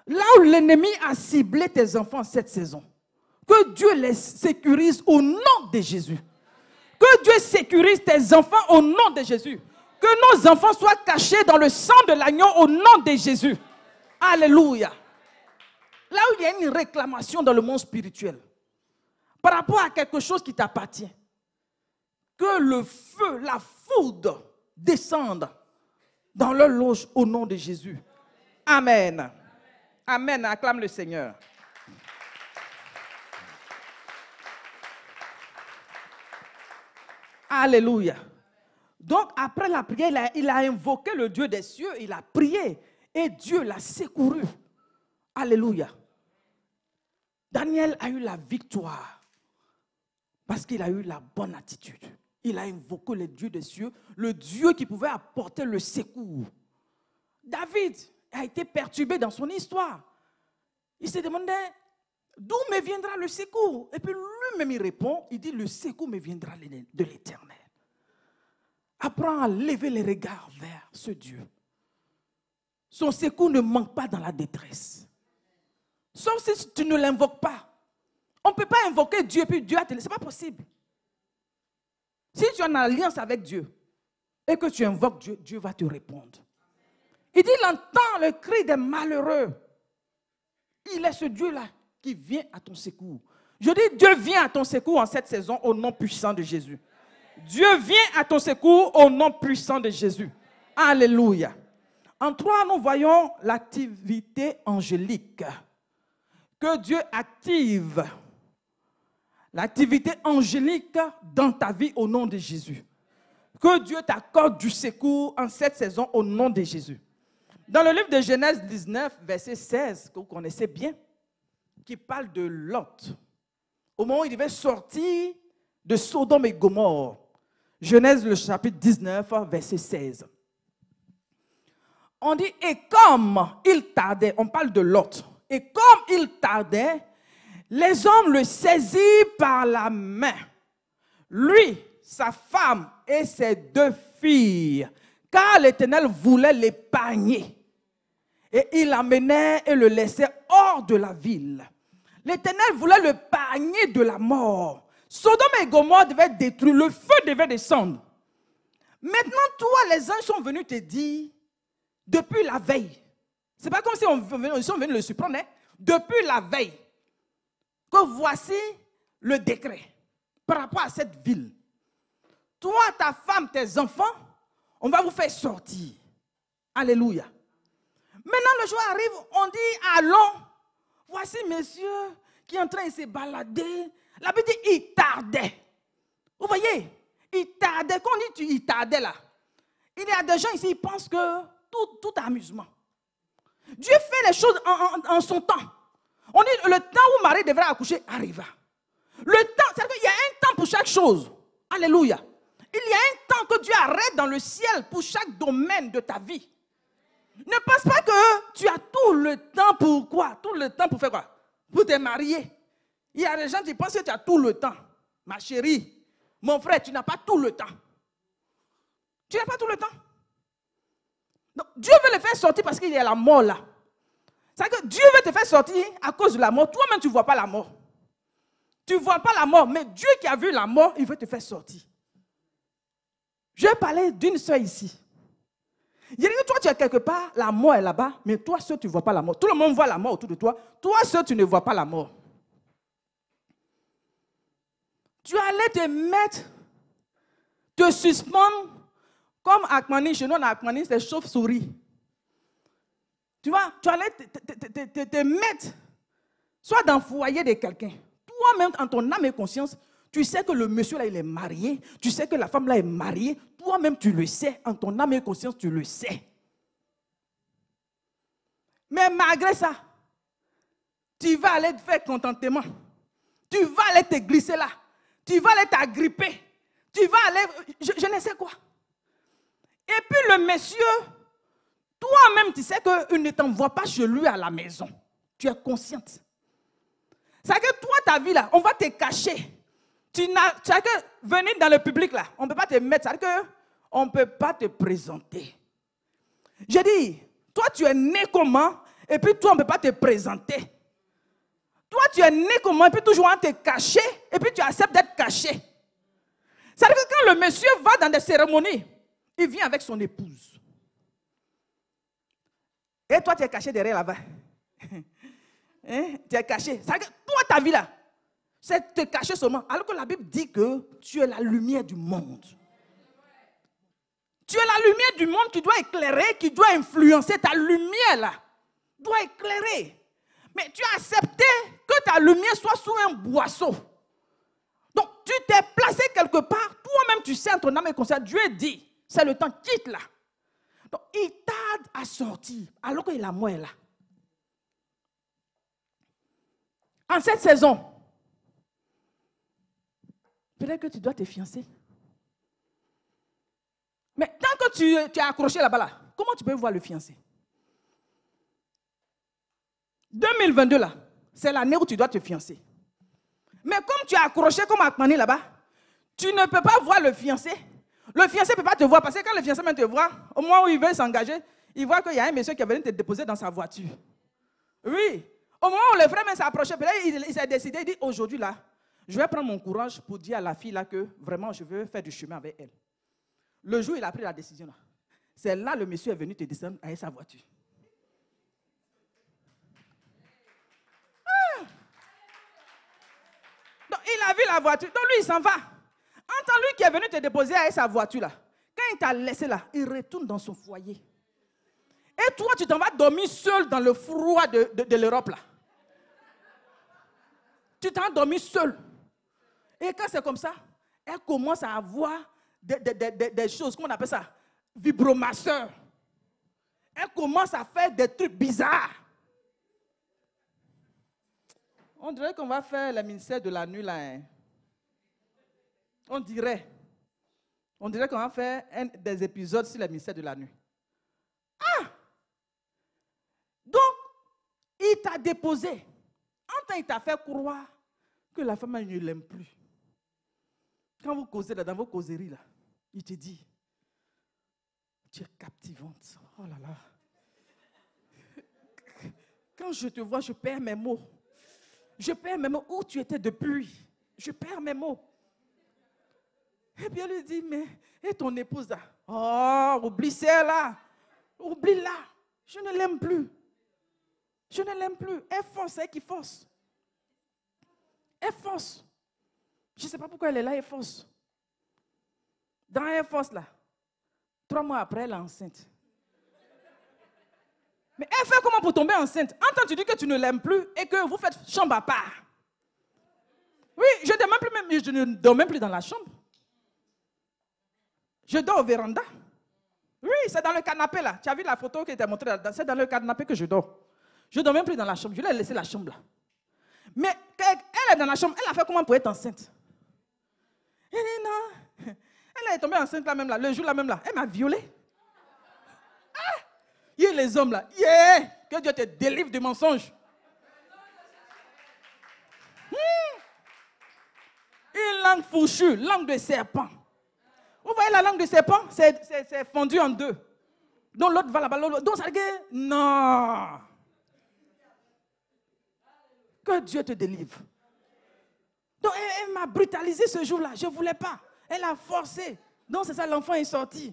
A: Là où l'ennemi a ciblé tes enfants cette saison, que Dieu les sécurise au nom de Jésus. Que Dieu sécurise tes enfants au nom de Jésus. Que nos enfants soient cachés dans le sang de l'agneau au nom de Jésus. Alléluia. Là où il y a une réclamation dans le monde spirituel, par rapport à quelque chose qui t'appartient, que le feu, la foudre descendent dans leur loge au nom de Jésus. Amen. Amen. Acclame le Seigneur. Alléluia. Donc, après la prière, il a invoqué le Dieu des cieux, il a prié et Dieu l'a secouru. Alléluia. Daniel a eu la victoire parce qu'il a eu la bonne attitude. Il a invoqué le Dieu des cieux, le Dieu qui pouvait apporter le secours. David a été perturbé dans son histoire. Il se demandait d'où me viendra le secours. Et puis lui-même il répond, il dit le secours me viendra de l'Éternel. Apprends à lever les regards vers ce Dieu. Son secours ne manque pas dans la détresse. Sauf si tu ne l'invoques pas. On ne peut pas invoquer Dieu et puis Dieu a te laissé. Ce n'est pas possible. Si tu es en alliance avec Dieu et que tu invoques Dieu, Dieu va te répondre. Il dit, il entend le cri des malheureux. Il est ce Dieu-là qui vient à ton secours. Je dis, Dieu vient à ton secours en cette saison au nom puissant de Jésus. Dieu vient à ton secours au nom puissant de Jésus. Alléluia. En 3, nous voyons l'activité angélique. Que Dieu active l'activité angélique dans ta vie au nom de Jésus. Que Dieu t'accorde du secours en cette saison au nom de Jésus. Dans le livre de Genèse 19, verset 16, que vous connaissez bien, qui parle de Lot. Au moment où il devait sortir de Sodome et Gomorrhe. Genèse, le chapitre 19, verset 16. On dit, et comme il tardait, on parle de Lot, et comme il tardait, les hommes le saisirent par la main. Lui, sa femme et ses 2 filles, car l'Éternel voulait l'épargner. Et il l'amenait et le laissait hors de la ville. L'Éternel voulait l'épargner de la mort. Sodome et Gomorrhe devaient être détruits, le feu devait descendre. Maintenant, toi, les anges sont venus te dire, depuis la veille, C'est pas comme si on venait le surprendre. Hein? Depuis la veille, que voici le décret par rapport à cette ville. Toi, ta femme, tes enfants, on va vous faire sortir. Alléluia. Maintenant, le jour arrive, on dit, allons. Voici monsieur qui est en train de se balader. La Bible dit, il tardait. Vous voyez, il tardait. Quand on dit il tardait là, il y a des gens ici, ils pensent que tout est amusement. Dieu fait les choses en son temps. On dit, le temps où Marie devrait accoucher arriva. Le temps, c'est-à-dire qu'il y a un temps pour chaque chose. Alléluia. Il y a un temps que Dieu arrête dans le ciel pour chaque domaine de ta vie. Ne pense pas que tu as tout le temps pour quoi? Tout le temps pour faire quoi? Pour te marier. Il y a des gens qui pensent que tu as tout le temps. Ma chérie, mon frère, tu n'as pas tout le temps. Tu n'as pas tout le temps. Donc, Dieu veut le faire sortir parce qu'il y a la mort là. C'est-à-dire que Dieu veut te faire sortir à cause de la mort. Toi-même, tu ne vois pas la mort. Tu ne vois pas la mort, mais Dieu qui a vu la mort, il veut te faire sortir. Je parlais d'une soeur ici. Il dit que toi, tu es quelque part, la mort est là-bas, mais toi seul, tu ne vois pas la mort. Tout le monde voit la mort autour de toi. Toi seul, tu ne vois pas la mort. Tu allais te mettre, te suspendre, comme Akmani, chez nous, en Akmani, c'est chauve-souris. Tu vois, tu allais te mettre, soit dans le foyer de quelqu'un. Toi-même, en ton âme et conscience, tu sais que le monsieur là, il est marié. Tu sais que la femme là est mariée. Toi-même, tu le sais. En ton âme et conscience, tu le sais. Mais malgré ça, tu vas aller te faire contentement. Tu vas aller te glisser là. Tu vas aller t'agripper. Tu vas aller, je ne sais quoi. Et puis le monsieur, toi-même, tu sais qu'il ne t'envoie pas chez lui à la maison. Tu es consciente. C'est-à-dire que toi, ta vie là, on va te cacher. Tu as que venir dans le public là, on ne peut pas te mettre, c'est-à-dire qu'on ne peut pas te présenter. Je dis, toi tu es né comment, et puis toi on ne peut pas te présenter. Toi tu es né comment, et puis toujours on te cacher, et puis tu acceptes d'être caché. C'est-à-dire que quand le monsieur va dans des cérémonies, il vient avec son épouse. Et toi tu es caché derrière là-bas. Hein? Tu es caché. C'est-à-dire que toi ta vie là, c'est te cacher seulement. Alors que la Bible dit que tu es la lumière du monde. Tu es la lumière du monde qui doit éclairer, qui doit influencer. Ta lumière là doit éclairer. Mais tu as accepté que ta lumière soit sous un boisseau. Donc tu t'es placé quelque part. Toi-même tu sais en ton âme et conscience. Dieu dit, c'est le temps, quitte là. Donc il tarde à sortir alors que la mort est là. En cette saison, peut-être que tu dois te fiancer. Mais tant que tu es accroché là-bas, là, comment tu peux voir le fiancé? 2022, là, c'est l'année où tu dois te fiancer. Mais comme tu es accroché comme Akmani là-bas, tu ne peux pas voir le fiancé. Le fiancé ne peut pas te voir parce que quand le fiancé même te voit, au moment où il veut s'engager, il voit qu'il y a un monsieur qui est venu te déposer dans sa voiture. Oui. Au moment où le frère même s'est approché, il s'est décidé, il dit aujourd'hui là, je vais prendre mon courage pour dire à la fille là que vraiment je veux faire du chemin avec elle. Le jour où il a pris la décision là, c'est là le monsieur est venu te descendre avec sa voiture. Ah. Donc il a vu la voiture, donc lui il s'en va. Entends lui qui est venu te déposer avec sa voiture là. Quand il t'a laissé là, il retourne dans son foyer. Et toi tu t'en vas dormir seul dans le froid de l'Europe là. Tu t'en dormi seul. Et quand c'est comme ça, elle commence à avoir des choses, comment on appelle ça? Vibromasseur. Elle commence à faire des trucs bizarres. On dirait qu'on va faire le ministère de la nuit là. Hein. On dirait qu'on va faire des épisodes sur le ministère de la nuit. Ah! Donc, il t'a déposé. Il t'a fait croire que la femme ne l'aime plus. Quand vous causez là, dans vos causeries, là, il te dit, tu es captivante. Oh là là. Quand je te vois, je perds mes mots. Je perds mes mots. Où tu étais depuis? Je perds mes mots. Et puis elle lui dit, mais, et ton épouse là? Oh, oublie celle-là. Oublie-la. Je ne l'aime plus. Je ne l'aime plus. Elle force, c'est elle qui force. Elle force. Je ne sais pas pourquoi elle est là, elle force. Dans elle force là, 3 mois après, elle est enceinte. Mais elle fait comment pour tomber enceinte? Entends, tu dis que tu ne l'aimes plus et que vous faites chambre à part. Oui, je ne dors même plus dans la chambre. Je dors au véranda. Oui, c'est dans le canapé là. Tu as vu la photo qui était montrée là? C'est dans le canapé que je dors. Je ne dors même plus dans la chambre. Je lui ai laissé la chambre là. Mais elle est dans la chambre. Elle a fait comment pour être enceinte? Elle dit non. Elle est tombée enceinte là même là. Le jour là même là. Elle m'a violée. Ah! Il y a les hommes là. Yeah! Que Dieu te délivre du mensonge. Une langue fourchue, langue de serpent. Vous voyez la langue de serpent? C'est fondu en deux. Donc l'autre va là-bas, l'autre. Donc ça veut dire, non. Que Dieu te délivre. Donc elle m'a brutalisé ce jour-là. Je ne voulais pas. Elle a forcé. Donc c'est ça, l'enfant est sorti.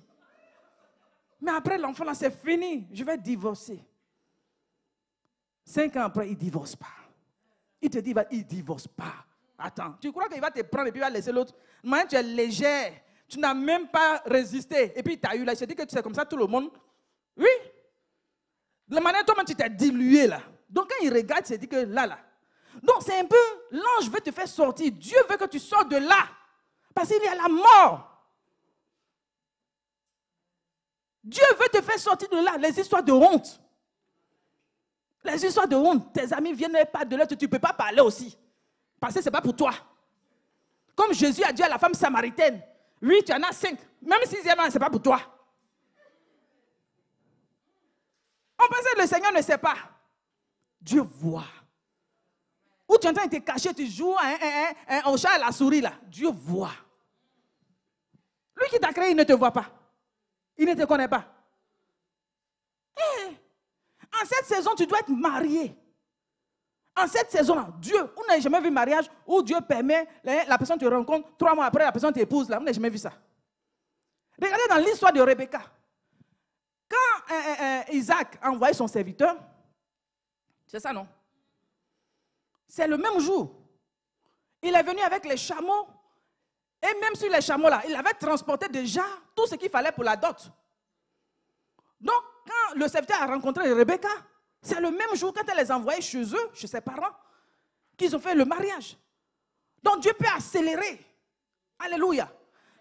A: Mais après l'enfant là, c'est fini. Je vais divorcer. 5 ans après, il ne divorce pas. Il te dit, il ne divorce pas. Attends, tu crois qu'il va te prendre et puis il va laisser l'autre? Maintenant, tu es légère. Tu n'as même pas résisté. Et puis, tu as eu là. Je te dis que tu sais comme ça, tout le monde. Oui. De la manière dont toi, tu t'es dilué là. Donc, quand il regarde, il se dit que là. Donc, c'est un peu, l'ange veut te faire sortir. Dieu veut que tu sortes de là. Parce qu'il y a la mort. Dieu veut te faire sortir de là. Les histoires de honte. Les histoires de honte. Tes amis viennent pas de là. Tu ne peux pas parler aussi. Parce que ce n'est pas pour toi. Comme Jésus a dit à la femme samaritaine, oui, tu en as 5. Même 6e, ce n'est pas pour toi. On pensait que le Seigneur ne sait pas. Dieu voit. Ou tu es en train de te cacher, tu joues au chat et à la souris là. Dieu voit. Lui qui t'a créé, il ne te voit pas. Il ne te connaît pas. En cette saison, tu dois être marié. En cette saison-là, Dieu, on n'a jamais vu mariage où Dieu permet, la personne te rencontre, 3 mois après, la personne t'épouse là. On n'a jamais vu ça. Regardez dans l'histoire de Rebecca. Quand Isaac a envoyé son serviteur, c'est ça non? C'est le même jour. Il est venu avec les chameaux. Et même sur les chameaux là, il avait transporté déjà tout ce qu'il fallait pour la dot. Donc, quand le serviteur a rencontré Rebecca, c'est le même jour quand elle les a envoyés chez eux, chez ses parents, qu'ils ont fait le mariage. Donc Dieu peut accélérer. Alléluia.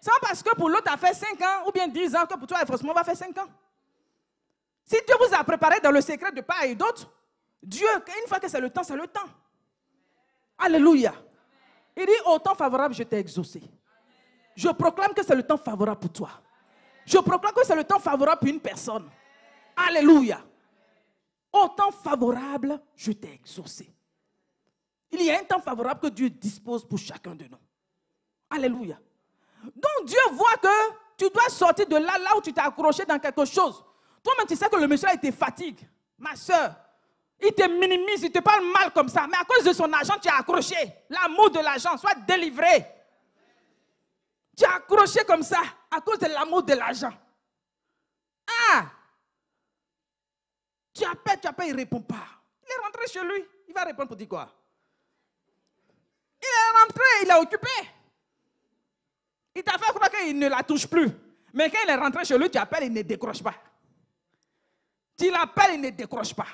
A: C'est pas parce que pour l'autre a fait 5 ans ou bien 10 ans que pour toi, forcément, va faire 5 ans. Si Dieu vous a préparé dans le secret de part et d'autre, Dieu, une fois que c'est le temps, c'est le temps. Alléluia. Il dit, au temps favorable, je t'ai exaucé. Je proclame que c'est le temps favorable pour toi. Je proclame que c'est le temps favorable pour une personne. Alléluia. Au temps favorable, je t'ai exaucé. Il y a un temps favorable que Dieu dispose pour chacun de nous. Alléluia. Donc Dieu voit que tu dois sortir de là, là où tu t'es accroché dans quelque chose. Toi-même, tu sais que le monsieur il te fatigue. Ma soeur, il te minimise, il te parle mal comme ça. Mais à cause de son argent, tu es accroché. L'amour de l'argent, sois délivré. Tu es accroché comme ça à cause de l'amour de l'argent. Ah! Tu appelles, il ne répond pas. Il est rentré chez lui. Il va répondre pour dire quoi? Il est rentré, il est occupé. Il t'a fait croire qu'il ne la touche plus. Mais quand il est rentré chez lui, tu appelles, il ne décroche pas. Tu l'appelles, il ne décroche pas.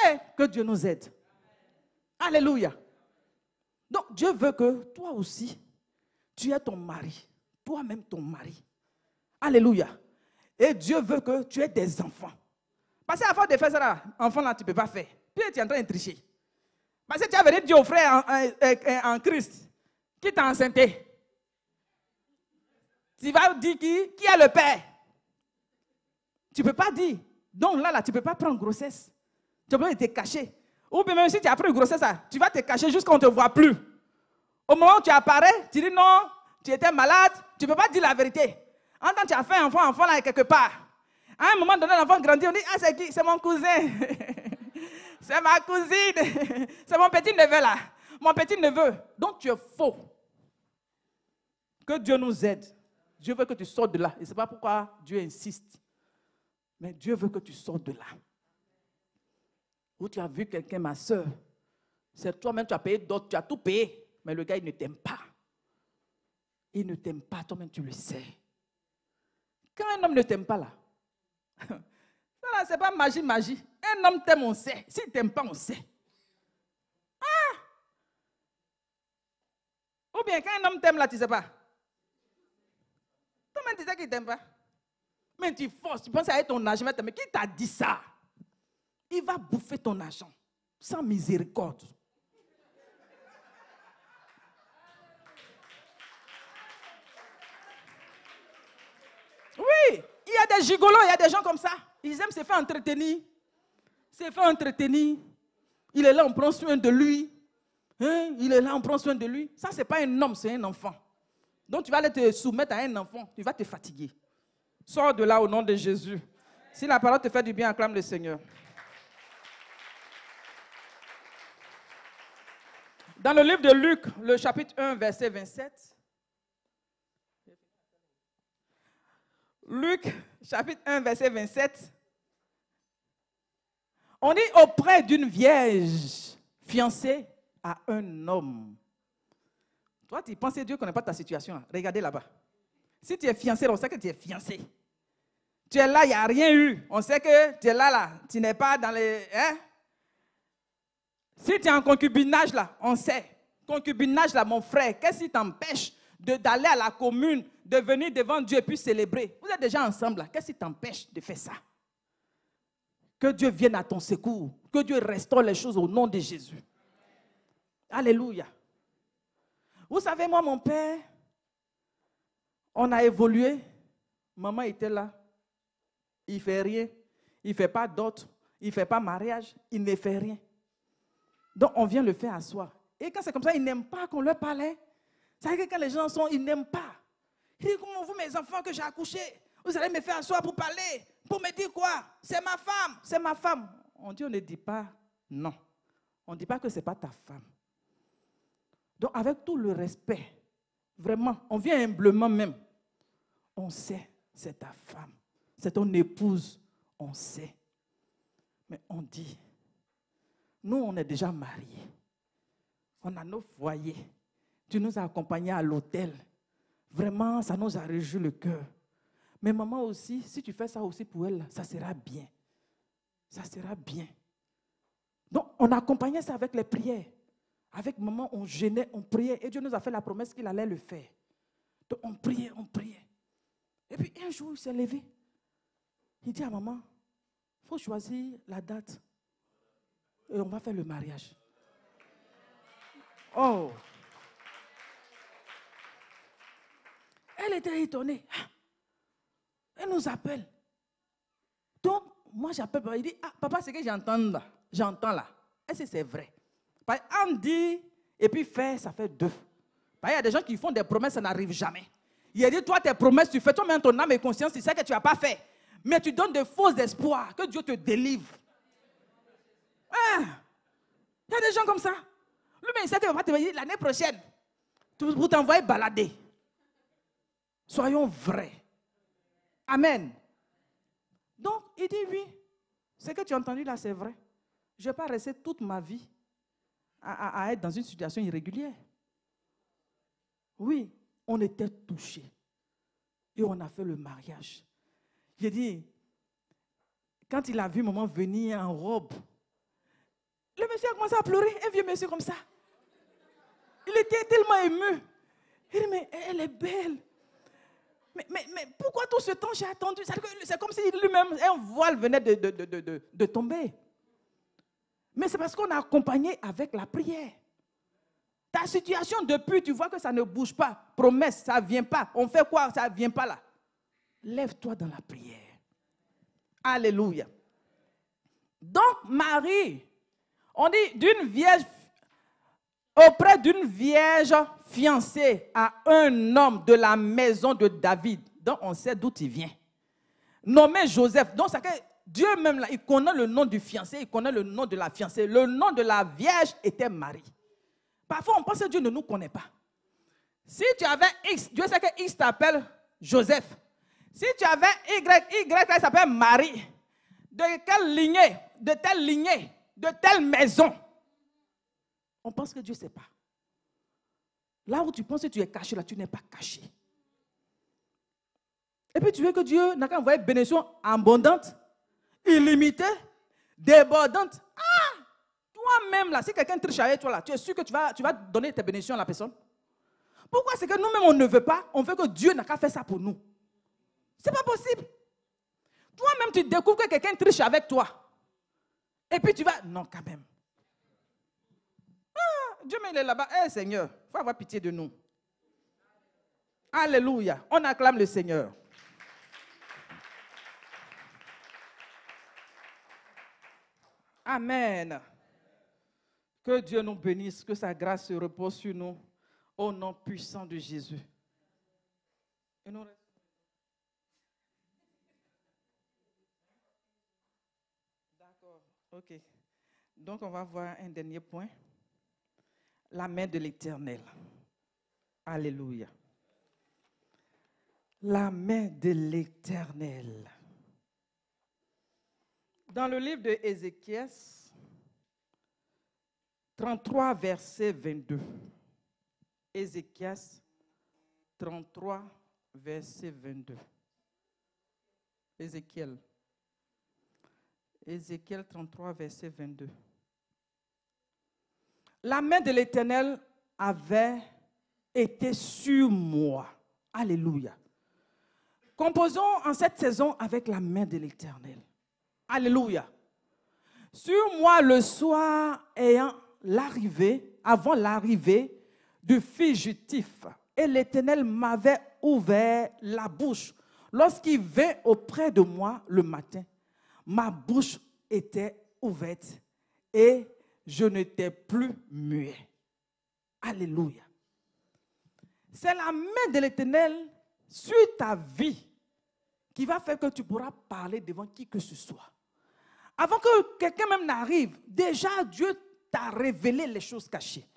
A: Et que Dieu nous aide. Alléluia. Donc Dieu veut que toi aussi, tu aies ton mari. Toi-même ton mari. Alléluia. Et Dieu veut que tu aies des enfants. Parce qu'à force de faire ça, là, enfant là, tu ne peux pas faire. Puis tu es en train de tricher. Parce que tu as venu dire au frère en Christ qui t'a enceinté. Tu vas dire qui est le père. Tu ne peux pas dire. Donc là, tu ne peux pas prendre grossesse. Tu peux te cacher. Ou bien même si tu as pris une grossesse, tu vas te cacher jusqu'à ce qu'on ne te voit plus. Au moment où tu apparais, tu dis non, tu étais malade, tu ne peux pas dire la vérité. En tant que tu as fait un enfant là quelque part. À un moment donné, l'enfant grandit, on dit, ah c'est qui? C'est mon cousin. C'est ma cousine. C'est mon petit neveu là. Mon petit neveu. Donc tu es faux. Que Dieu nous aide. Dieu veut que tu sortes de là. Et ce n'est pas pourquoi Dieu insiste. Mais Dieu veut que tu sortes de là. Où tu as vu quelqu'un, ma soeur, c'est toi-même, tu as payé d'autres, tu as tout payé, mais le gars, il ne t'aime pas. Il ne t'aime pas, toi-même, tu le sais. Quand un homme ne t'aime pas, là, ça, c'est pas magie. Un homme t'aime, on sait. S'il ne t'aime pas, on sait. Ah! Ou bien, quand un homme t'aime, là, tu ne sais pas. Toi-même, tu sais qu'il ne t'aime pas. Mais tu forces, tu penses à ton argent, mais qui t'a dit ça? Il va bouffer ton argent, sans miséricorde. Oui, il y a des gigolos, il y a des gens comme ça. Ils aiment se faire entretenir. Il est là, on prend soin de lui. Hein? Il est là, on prend soin de lui. Ça, ce n'est pas un homme, c'est un enfant. Donc, tu vas aller te soumettre à un enfant. Tu vas te fatiguer. Sors de là au nom de Jésus. Si la parole te fait du bien, acclame le Seigneur. Dans le livre de Luc, le chapitre 1, verset 27. Luc, chapitre 1, verset 27. On est auprès d'une vierge fiancée à un homme. Toi, tu penses que Dieu ne connaît pas ta situation. Là. Regardez là-bas. Si tu es fiancé, on sait que tu es fiancé. Tu es là, il n'y a rien eu. On sait que tu es là. Tu n'es pas dans les... Hein? Si tu es en concubinage, là, on sait. Concubinage, là, mon frère, qu'est-ce qui t'empêche d'aller à la commune, de venir devant Dieu et puis célébrer? Vous êtes déjà ensemble, là. Qu'est-ce qui t'empêche de faire ça? Que Dieu vienne à ton secours. Que Dieu restaure les choses au nom de Jésus. Alléluia. Vous savez, moi, mon père, on a évolué. Maman était là. Il ne fait rien. Il ne fait pas d'autre. Il ne fait pas mariage. Il ne fait rien. Donc, on vient le faire asseoir. Et quand c'est comme ça, ils n'aiment pas qu'on leur parle. Ça veut dire que quand les gens sont, ils n'aiment pas. Il dit, comment vous, mes enfants que j'ai accouchés, vous allez me faire asseoir pour parler, pour me dire quoi? C'est ma femme, c'est ma femme. On dit, on ne dit pas non. On ne dit pas que ce n'est pas ta femme. Donc, avec tout le respect, vraiment, on vient humblement même. On sait, c'est ta femme. C'est ton épouse, on sait. Mais on dit, nous, on est déjà mariés. On a nos foyers. Tu nous as accompagnés à l'hôtel. Vraiment, ça nous a réjoui le cœur. Mais maman aussi, si tu fais ça aussi pour elle, ça sera bien. Ça sera bien. Donc, on accompagnait ça avec les prières. Avec maman, on jeûnait, on priait. Et Dieu nous a fait la promesse qu'il allait le faire. Donc, on priait, on priait. Et puis, un jour, il s'est levé. Il dit à maman, il faut choisir la date. Et on va faire le mariage. Oh! Elle était étonnée. Elle nous appelle. Donc, moi j'appelle papa. Il dit, ah, papa, c'est que j'entends là. J'entends là. Est-ce que c'est vrai? On dit, et puis faire, ça fait deux. Il y a des gens qui font des promesses, ça n'arrive jamais. Il a dit, toi, tes promesses, tu fais toi-même ton âme et conscience, tu sais que tu n'as pas fait. Mais tu donnes de faux espoirs, que Dieu te délivre. Il y a des gens comme ça. Lui-même, il sait qu'il va te dire l'année prochaine, vous t'envoyez balader. Soyons vrais. Amen. Donc, il dit oui. Ce que tu as entendu là, c'est vrai. Je ne vais pas rester toute ma vie à être dans une situation irrégulière. Oui, on était touchés. Et on a fait le mariage. J'ai dit, quand il a vu maman venir en robe, le monsieur a commencé à pleurer, un vieux monsieur comme ça. Il était tellement ému. Il dit, mais elle est belle. Mais pourquoi tout ce temps j'ai attendu? C'est comme si lui-même, un voile venait de tomber. Mais c'est parce qu'on a accompagné avec la prière. Ta situation depuis, tu vois que ça ne bouge pas. Promesse, ça ne vient pas. On fait quoi? Ça ne vient pas là. Lève-toi dans la prière. Alléluia. Donc, Marie, on dit d'une vierge, auprès d'une vierge fiancée à un homme de la maison de David. Donc, on sait d'où il vient. Nommé Joseph. Donc, c'est que Dieu même, là, il connaît le nom du fiancé, il connaît le nom de la fiancée. Le nom de la vierge était Marie. Parfois, on pense que Dieu ne nous connaît pas. Si tu avais X, Dieu sait que X t'appelle Joseph. Si tu avais Y, Y s'appelle Marie. de quelle lignée, de telle lignée, de telle maison. On pense que Dieu ne sait pas. Là où tu penses que tu es caché, là, tu n'es pas caché. Et puis tu veux que Dieu n'a qu'à envoyer une bénédiction abondante, illimitée, débordante. Ah! Toi-même, là, si quelqu'un triche avec toi, là, tu es sûr que tu vas donner tes bénédictions à la personne? Pourquoi? C'est que nous-mêmes, on ne veut pas. On veut que Dieu n'a qu'à faire ça pour nous. Ce n'est pas possible. Toi-même, tu découvres que quelqu'un triche avec toi. Et puis tu vas... Non, quand même. Ah, Dieu, mais il est là-bas. Eh, Seigneur, il faut avoir pitié de nous. Alléluia. On acclame le Seigneur. Amen. Que Dieu nous bénisse, que sa grâce se repose sur nous, au nom puissant de Jésus. Et nous... D'accord, ok. Donc on va voir un dernier point. La main de l'Éternel. Alléluia. La main de l'Éternel. Dans le livre de Ézéchiel, 33, verset 22. Ézéchiel 33, verset 22. Ézéchiel 33, verset 22. La main de l'Éternel avait été sur moi. Alléluia. Composons en cette saison avec la main de l'Éternel. Alléluia. Sur moi le soir ayant avant l'arrivée du fugitif, et l'Éternel m'avait ouvert la bouche. Lorsqu'il vint auprès de moi le matin, ma bouche était ouverte et je n'étais plus muet. Alléluia. C'est la main de l'Éternel sur ta vie qui va faire que tu pourras parler devant qui que ce soit. Avant que quelqu'un même n'arrive, déjà Dieu t'a révélé les choses cachées.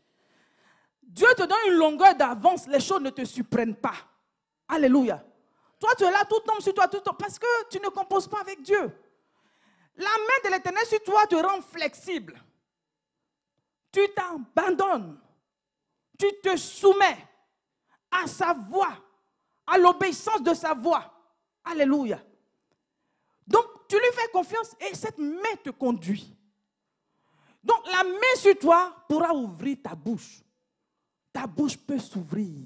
A: Dieu te donne une longueur d'avance, les choses ne te surprennent pas. Alléluia. Toi, tu es là, tout tombe sur toi, tout tombe, parce que tu ne composes pas avec Dieu. La main de l'Éternel sur toi te rend flexible. Tu t'abandonnes. Tu te soumets à sa voix, à l'obéissance de sa voix. Alléluia. Donc, tu lui fais confiance et cette main te conduit. Donc, la main sur toi pourra ouvrir ta bouche. Ta bouche peut s'ouvrir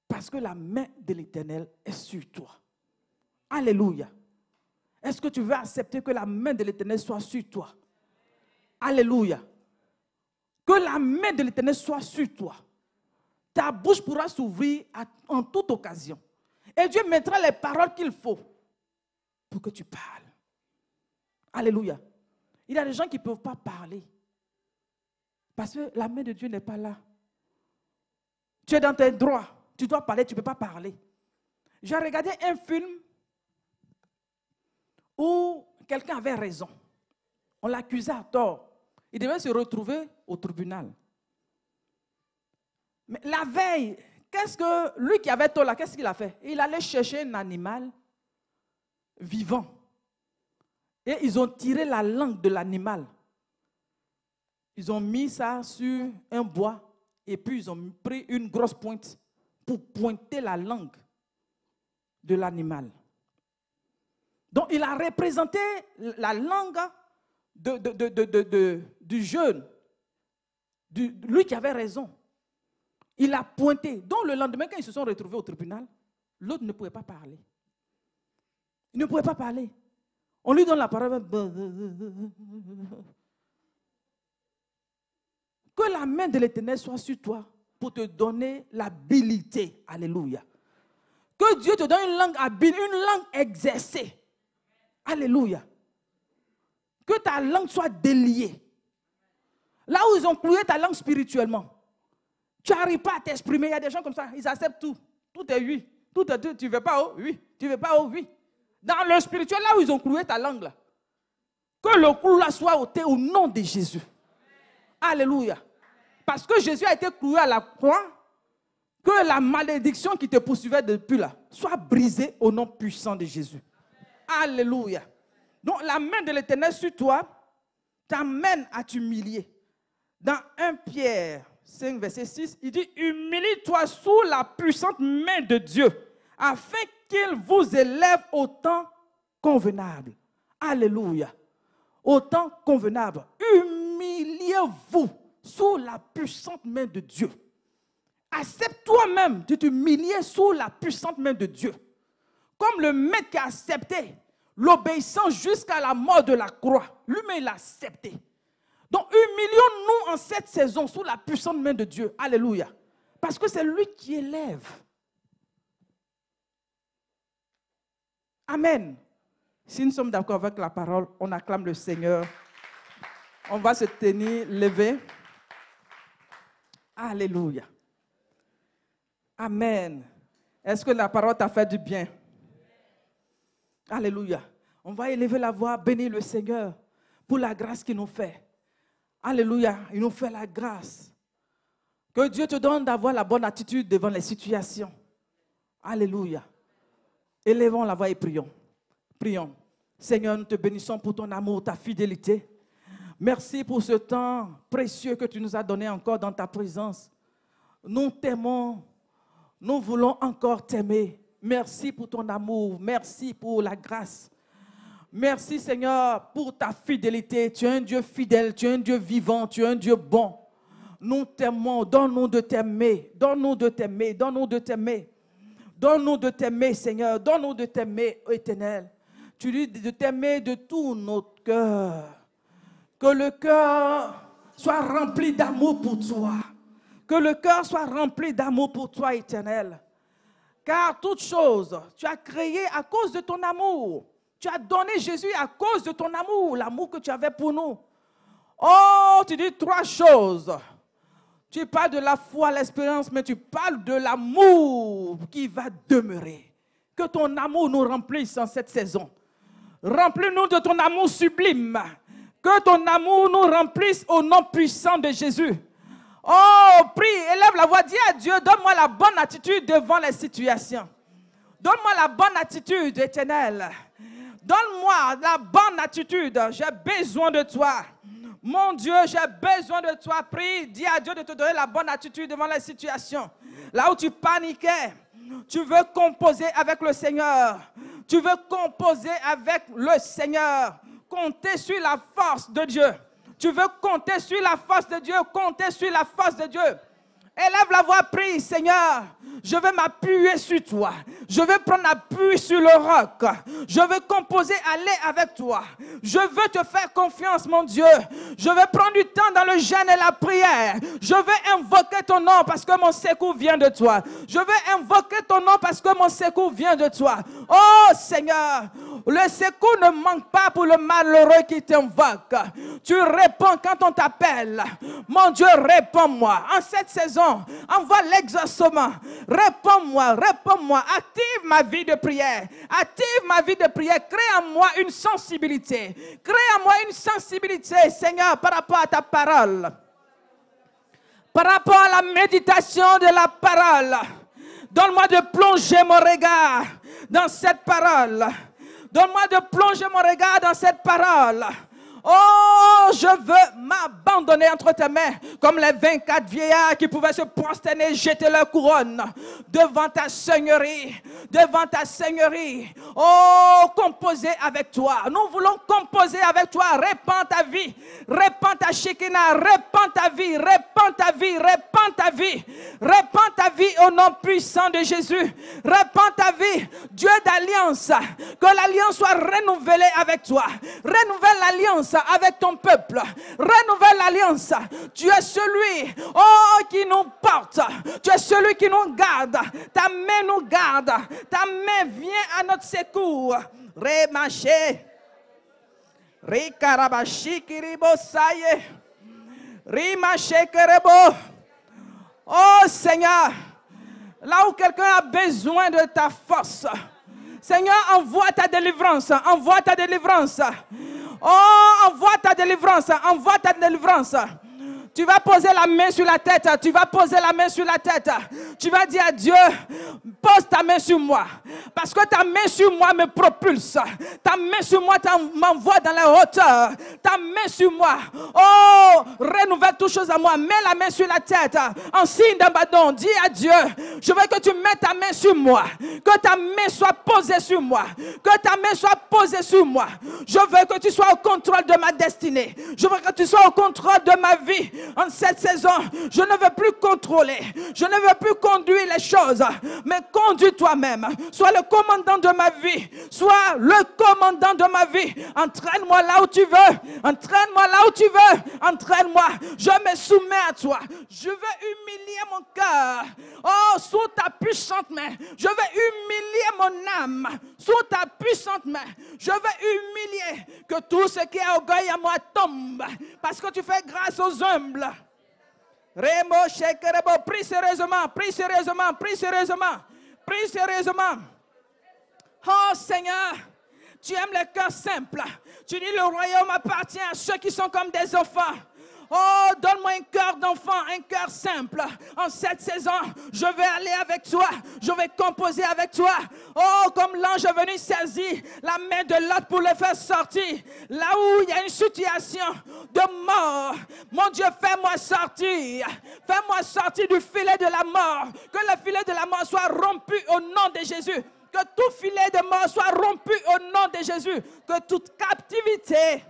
A: parce que la main de l'Éternel est sur toi. Alléluia. Est-ce que tu veux accepter que la main de l'Éternel soit sur toi? Alléluia. Que la main de l'Éternel soit sur toi. Ta bouche pourra s'ouvrir en toute occasion. Et Dieu mettra les paroles qu'il faut pour que tu parles. Alléluia. Il y a des gens qui ne peuvent pas parler parce que la main de Dieu n'est pas là. Tu es dans tes droits. Tu dois parler, tu ne peux pas parler. J'ai regardé un film où quelqu'un avait raison. On l'accusait à tort. Il devait se retrouver au tribunal. Mais la veille, lui qui avait tort là, qu'est-ce qu'il a fait? Il allait chercher un animal vivant. Et ils ont tiré la langue de l'animal. Ils ont mis ça sur un bois et puis ils ont pris une grosse pointe pour pointer la langue de l'animal. Donc il a représenté la langue du jeune, lui qui avait raison. Il a pointé. Donc le lendemain, quand ils se sont retrouvés au tribunal, l'autre ne pouvait pas parler. Il ne pouvait pas parler. On lui donne la parole. Que la main de l'Éternel soit sur toi pour te donner l'habilité. Alléluia. Que Dieu te donne une langue habile, une langue exercée. Alléluia. Que ta langue soit déliée. Là où ils ont cloué ta langue spirituellement, tu n'arrives pas à t'exprimer. Il y a des gens comme ça, ils acceptent tout. Tout est oui. Tout est tu ne veux pas, oh oui. Tu ne veux pas, oh oui. Dans le spirituel, là où ils ont cloué ta langue, là, que le clou là soit ôté au nom de Jésus. Alléluia. Parce que Jésus a été cloué à la croix, que la malédiction qui te poursuivait depuis là soit brisée au nom puissant de Jésus. Alléluia. Donc la main de l'Éternel sur toi t'amène à t'humilier. Dans 1 Pierre 5, verset 6, il dit, humilie-toi sous la puissante main de Dieu, afin qu'il vous élève au temps convenable. Alléluia. Au temps convenable. Humiliez-vous sous la puissante main de Dieu. Accepte toi-même de t'humilier sous la puissante main de Dieu. Comme le maître qui a accepté l'obéissance jusqu'à la mort de la croix. Lui-même, il a accepté. Donc, humilions-nous en cette saison sous la puissante main de Dieu. Alléluia. Parce que c'est lui qui élève. Amen. Si nous sommes d'accord avec la parole, on acclame le Seigneur. On va se tenir levé. Alléluia. Amen. Est-ce que la parole t'a fait du bien? Alléluia. On va élever la voix, bénir le Seigneur pour la grâce qu'il nous fait. Alléluia. Il nous fait la grâce. Que Dieu te donne d'avoir la bonne attitude devant les situations. Alléluia. Élevons la voix et prions. Prions. Seigneur, nous te bénissons pour ton amour, ta fidélité. Merci pour ce temps précieux que tu nous as donné encore dans ta présence. Nous t'aimons. Nous voulons encore t'aimer. Merci pour ton amour. Merci pour la grâce. Merci Seigneur pour ta fidélité. Tu es un Dieu fidèle, tu es un Dieu vivant, tu es un Dieu bon. Nous t'aimons. Donne-nous de t'aimer. Donne-nous de t'aimer. Donne-nous de t'aimer. Donne-nous de t'aimer Seigneur. Donne-nous de t'aimer Éternel. Tu dis de t'aimer de tout notre cœur. Que le cœur soit rempli d'amour pour toi. Que le cœur soit rempli d'amour pour toi, Éternel. Car toute chose, tu as créé à cause de ton amour. Tu as donné Jésus à cause de ton amour, l'amour que tu avais pour nous. Oh, tu dis 3 choses. Tu parles de la foi, l'espérance, mais tu parles de l'amour qui va demeurer. Que ton amour nous remplisse en cette saison. Remplis-nous de ton amour sublime. Que ton amour nous remplisse au nom puissant de Jésus. Oh, prie, élève la voix, dis à Dieu, donne-moi la bonne attitude devant les situations. Donne-moi la bonne attitude, Éternel. Donne-moi la bonne attitude. J'ai besoin de toi. Mon Dieu, j'ai besoin de toi. Prie, dis à Dieu de te donner la bonne attitude devant les situations. Là où tu paniquais, tu veux composer avec le Seigneur. Tu veux composer avec le Seigneur. Compter sur la force de Dieu. Tu veux compter sur la force de Dieu. Compter sur la force de Dieu. Élève la voix, prie, Seigneur, je veux m'appuyer sur toi. Je veux prendre appui sur le roc. Je veux composer, aller avec toi. Je veux te faire confiance, mon Dieu. Je veux prendre du temps dans le jeûne et la prière. Je veux invoquer ton nom parce que mon secours vient de toi. Je veux invoquer ton nom parce que mon secours vient de toi. Oh Seigneur, le secours ne manque pas pour le malheureux qui t'invoque. Tu réponds quand on t'appelle. Mon Dieu, réponds-moi. En cette saison, envoie l'exaucement. Réponds-moi, réponds-moi. Active ma vie de prière. Active ma vie de prière. Crée en moi une sensibilité. Crée en moi une sensibilité, Seigneur, par rapport à ta parole. Par rapport à la méditation de la parole. Donne-moi de plonger mon regard dans cette parole. Donne-moi de plonger mon regard dans cette parole. Oh, je veux m'abandonner entre tes mains comme les 24 vieillards qui pouvaient se prosterner et jeter leur couronne devant ta seigneurie. Devant ta seigneurie. Oh, composer avec toi. Nous voulons composer avec toi. Répands ta vie. Répands ta shekinah. Répands ta vie. Répands ta vie. Répands ta vie. Répands ta vie au nom puissant de Jésus. Répands ta vie. Dieu d'alliance. Que l'alliance soit renouvelée avec toi. Renouvelle l'alliance avec ton peuple. Renouvelle l'alliance. Tu es celui, oh, qui nous porte. Tu es celui qui nous garde. Ta main nous garde. Ta main vient à notre secours. Remaché. Rikarabashi kiribo saye. Rimaché kerebo. Oh Seigneur, là où quelqu'un a besoin de ta force, Seigneur, envoie ta délivrance. Envoie ta délivrance. Oh, envoie ta délivrance, envoie ta délivrance. Tu vas poser la main sur la tête, tu vas poser la main sur la tête. Tu vas dire à Dieu, pose ta main sur moi. Parce que ta main sur moi me propulse. Ta main sur moi m'envoie dans la hauteur. Ta main sur moi, oh, renouvelle toutes choses à moi. Mets la main sur la tête en signe d'abandon. Dis à Dieu, je veux que tu mettes ta main sur moi. Que ta main soit posée sur moi. Que ta main soit posée sur moi. Je veux que tu sois au contrôle de ma destinée. Je veux que tu sois au contrôle de ma vie. En cette saison, je ne veux plus contrôler. Je ne veux plus conduire les choses. Mais conduis toi-même. Sois le commandant de ma vie. Sois le commandant de ma vie. Entraîne-moi là où tu veux. Entraîne-moi là où tu veux. Entraîne-moi. Je me soumets à toi. Je veux humilier mon cœur. Oh, sous ta puissante main. Je veux humilier mon âme. Sous ta puissante main. Je veux humilier que tout ce qui est orgueil à moi tombe. Parce que tu fais grâce aux humbles. Prie sérieusement, prie sérieusement, prie sérieusement, prie sérieusement. Oh Seigneur, tu aimes les cœurs simples. Tu dis le royaume appartient à ceux qui sont comme des enfants. Oh, donne-moi un cœur d'enfant, un cœur simple. En cette saison, je vais aller avec toi. Je vais composer avec toi. Oh, comme l'ange est venu saisir la main de l'autre pour le faire sortir. Là où il y a une situation de mort. Mon Dieu, fais-moi sortir. Fais-moi sortir du filet de la mort. Que le filet de la mort soit rompu au nom de Jésus. Que tout filet de mort soit rompu au nom de Jésus. Que toute captivité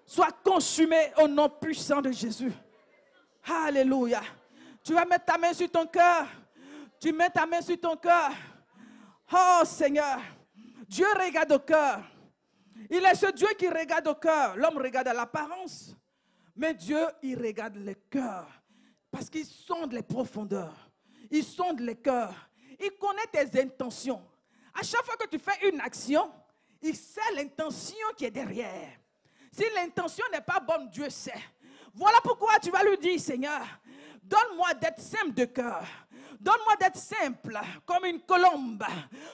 A: soit consumé au nom puissant de Jésus. Alléluia. Tu vas mettre ta main sur ton cœur. Tu mets ta main sur ton cœur. Oh Seigneur, Dieu regarde au cœur. Il est ce Dieu qui regarde au cœur. L'homme regarde à l'apparence. Mais Dieu, il regarde le cœur. Parce qu'il sonde les profondeurs. Il sonde les cœurs. Il connaît tes intentions. À chaque fois que tu fais une action, il sait l'intention qui est derrière. Si l'intention n'est pas bonne, Dieu sait. Voilà pourquoi tu vas lui dire, Seigneur, donne-moi d'être simple de cœur. Donne-moi d'être simple comme une colombe.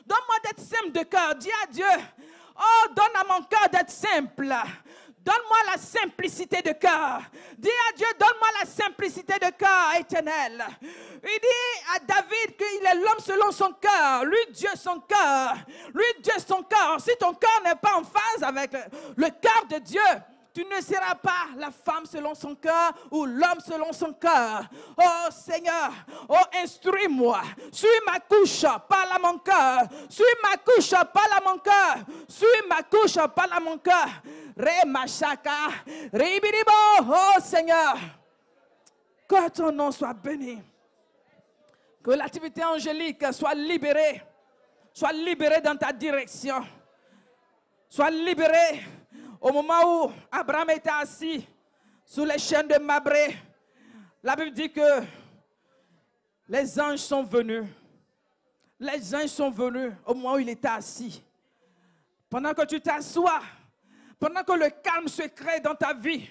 A: Donne-moi d'être simple de cœur. Dis à Dieu, oh, donne à mon cœur d'être simple. Donne-moi la simplicité de cœur. Dis à Dieu, donne-moi la simplicité de cœur éternel. Il dit à David qu'il est l'homme selon son cœur. Lui, Dieu, son cœur. Lui, Dieu, son cœur. Si ton cœur n'est pas en phase avec le cœur de Dieu, tu ne seras pas la femme selon son cœur ou l'homme selon son cœur. Oh Seigneur, oh instruis-moi. Suis ma couche, parle à mon cœur. Suis ma couche, parle à mon cœur. Suis ma couche, parle à mon cœur. Remachaka, ribiribo. Oh Seigneur, que ton nom soit béni. Que l'activité angélique soit libérée. Soit libérée dans ta direction. Soit libérée. Au moment où Abraham était assis sous les chaînes de Mamré, la Bible dit que les anges sont venus. Les anges sont venus au moment où il était assis. Pendant que tu t'assois, pendant que le calme se crée dans ta vie,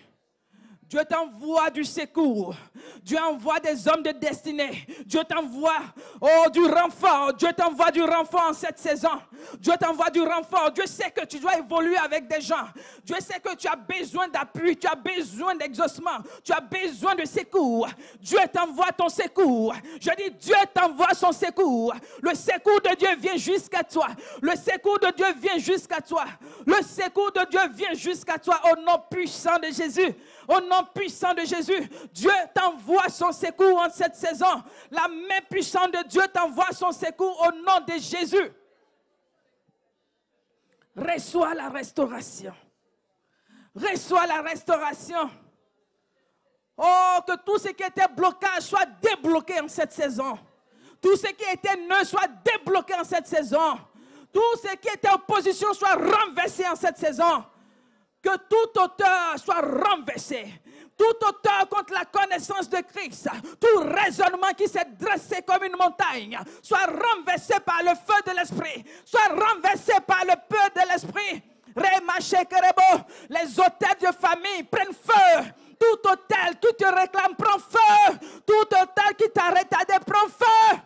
A: Dieu t'envoie du secours. Dieu envoie des hommes de destinée. Dieu t'envoie du renfort. Dieu t'envoie du renfort en cette saison. Dieu t'envoie du renfort. Dieu sait que tu dois évoluer avec des gens. Dieu sait que tu as besoin d'appui. Tu as besoin d'exaucement. Tu as besoin de secours. Dieu t'envoie ton secours. Je dis, Dieu t'envoie son secours. Le secours de Dieu vient jusqu'à toi. Le secours de Dieu vient jusqu'à toi. Le secours de Dieu vient jusqu'à toi au nom puissant de Jésus. Au nom puissant de Jésus, Dieu t'envoie son secours en cette saison. La main puissante de Dieu t'envoie son secours au nom de Jésus. Reçois la restauration. Reçois la restauration. Oh, que tout ce qui était blocage soit débloqué en cette saison. Tout ce qui était nœud soit débloqué en cette saison. Tout ce qui était opposition soit renversé en cette saison. Que toute hauteur soit renversée. Toute hauteur contre la connaissance de Christ. Tout raisonnement qui s'est dressé comme une montagne soit renversé par le feu de l'esprit. Soit renversé par le feu de l'esprit. Les hôtels de famille prennent feu. Tout hôtel qui te réclame prend feu. Tout hôtel qui t'a retardé prend feu.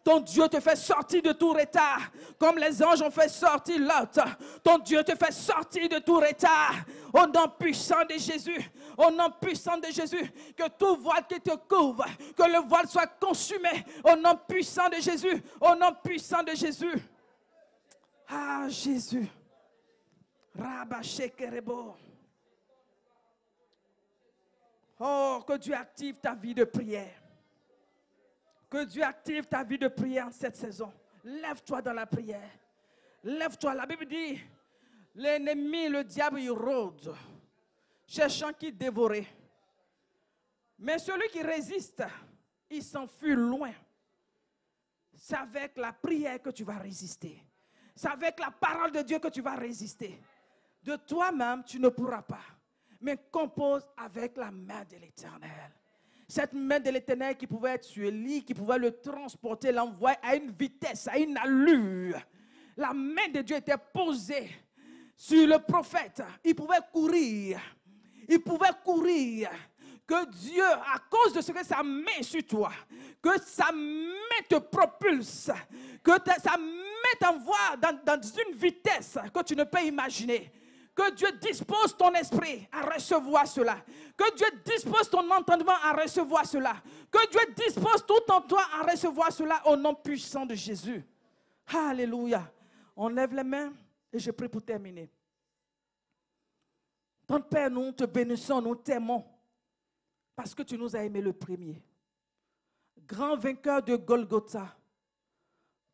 A: Ton Dieu te fait sortir de tout retard, comme les anges ont fait sortir Lot. Ton Dieu te fait sortir de tout retard. Au nom puissant de Jésus, au nom puissant de Jésus, que tout voile qui te couvre, que le voile soit consumé. Au nom puissant de Jésus, au nom puissant de Jésus. Ah, Jésus. Oh, que Dieu active ta vie de prière. Que Dieu active ta vie de prière en cette saison. Lève-toi dans la prière. Lève-toi. La Bible dit, l'ennemi, le diable, il rôde, cherchant qui dévorer. Mais celui qui résiste, il s'enfuit loin. C'est avec la prière que tu vas résister. C'est avec la parole de Dieu que tu vas résister. De toi-même, tu ne pourras pas. Mais compose avec la main de l'Éternel. Cette main de l'Éternel qui pouvait être sur Élie, qui pouvait le transporter, l'envoyer à une vitesse, à une allure. La main de Dieu était posée sur le prophète. Il pouvait courir. Il pouvait courir. Que Dieu, à cause de ce que sa main est sur toi, que sa main te propulse, que sa main t'envoie dans une vitesse que tu ne peux imaginer. Que Dieu dispose ton esprit à recevoir cela. Que Dieu dispose ton entendement à recevoir cela. Que Dieu dispose tout en toi à recevoir cela au nom puissant de Jésus. Alléluia. On lève les mains et je prie pour terminer. Ton Père, nous te bénissons, nous t'aimons parce que tu nous as aimés le premier. Grand vainqueur de Golgotha,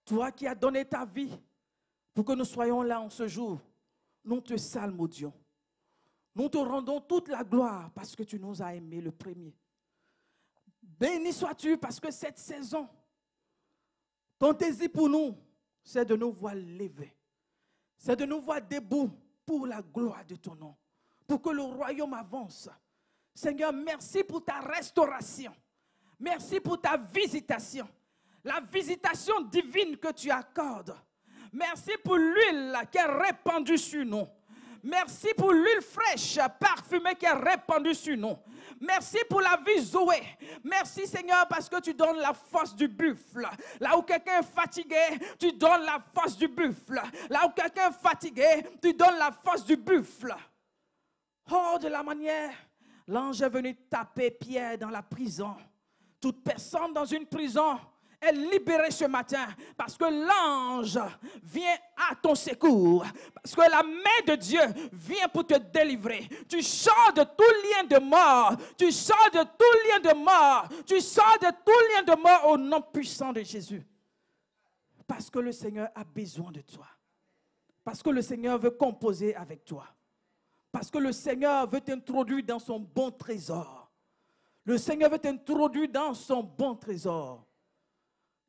A: toi qui as donné ta vie pour que nous soyons là en ce jour. Nous te salmodions. Nous te rendons toute la gloire parce que tu nous as aimés le premier. Béni sois-tu parce que cette saison, ton désir pour nous, c'est de nous voir lever. C'est de nous voir debout pour la gloire de ton nom. Pour que le royaume avance. Seigneur, merci pour ta restauration. Merci pour ta visitation. La visitation divine que tu accordes. Merci pour l'huile qui est répandue sur nous. Merci pour l'huile fraîche, parfumée qui est répandue sur nous. Merci pour la vie Zoé. Merci Seigneur parce que tu donnes la force du buffle. Là où quelqu'un est fatigué, tu donnes la force du buffle. Là où quelqu'un est fatigué, tu donnes la force du buffle. Oh, de la manière, l'ange est venu taper Pierre dans la prison. Toute personne dans une prison est libérée ce matin parce que l'ange vient à ton secours. Parce que la main de Dieu vient pour te délivrer. Tu sors de tout lien de mort. Tu sors de tout lien de mort. Tu sors de tout lien de mort au nom puissant de Jésus. Parce que le Seigneur a besoin de toi. Parce que le Seigneur veut composer avec toi. Parce que le Seigneur veut t'introduire dans son bon trésor. Le Seigneur veut t'introduire dans son bon trésor.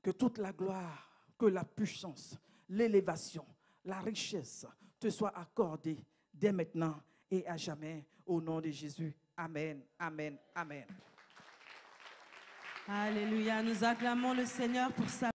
A: Que toute la gloire, que la puissance, l'élévation, la richesse te soient accordées dès maintenant et à jamais au nom de Jésus. Amen, amen, amen.
B: Alléluia, nous acclamons le Seigneur pour sa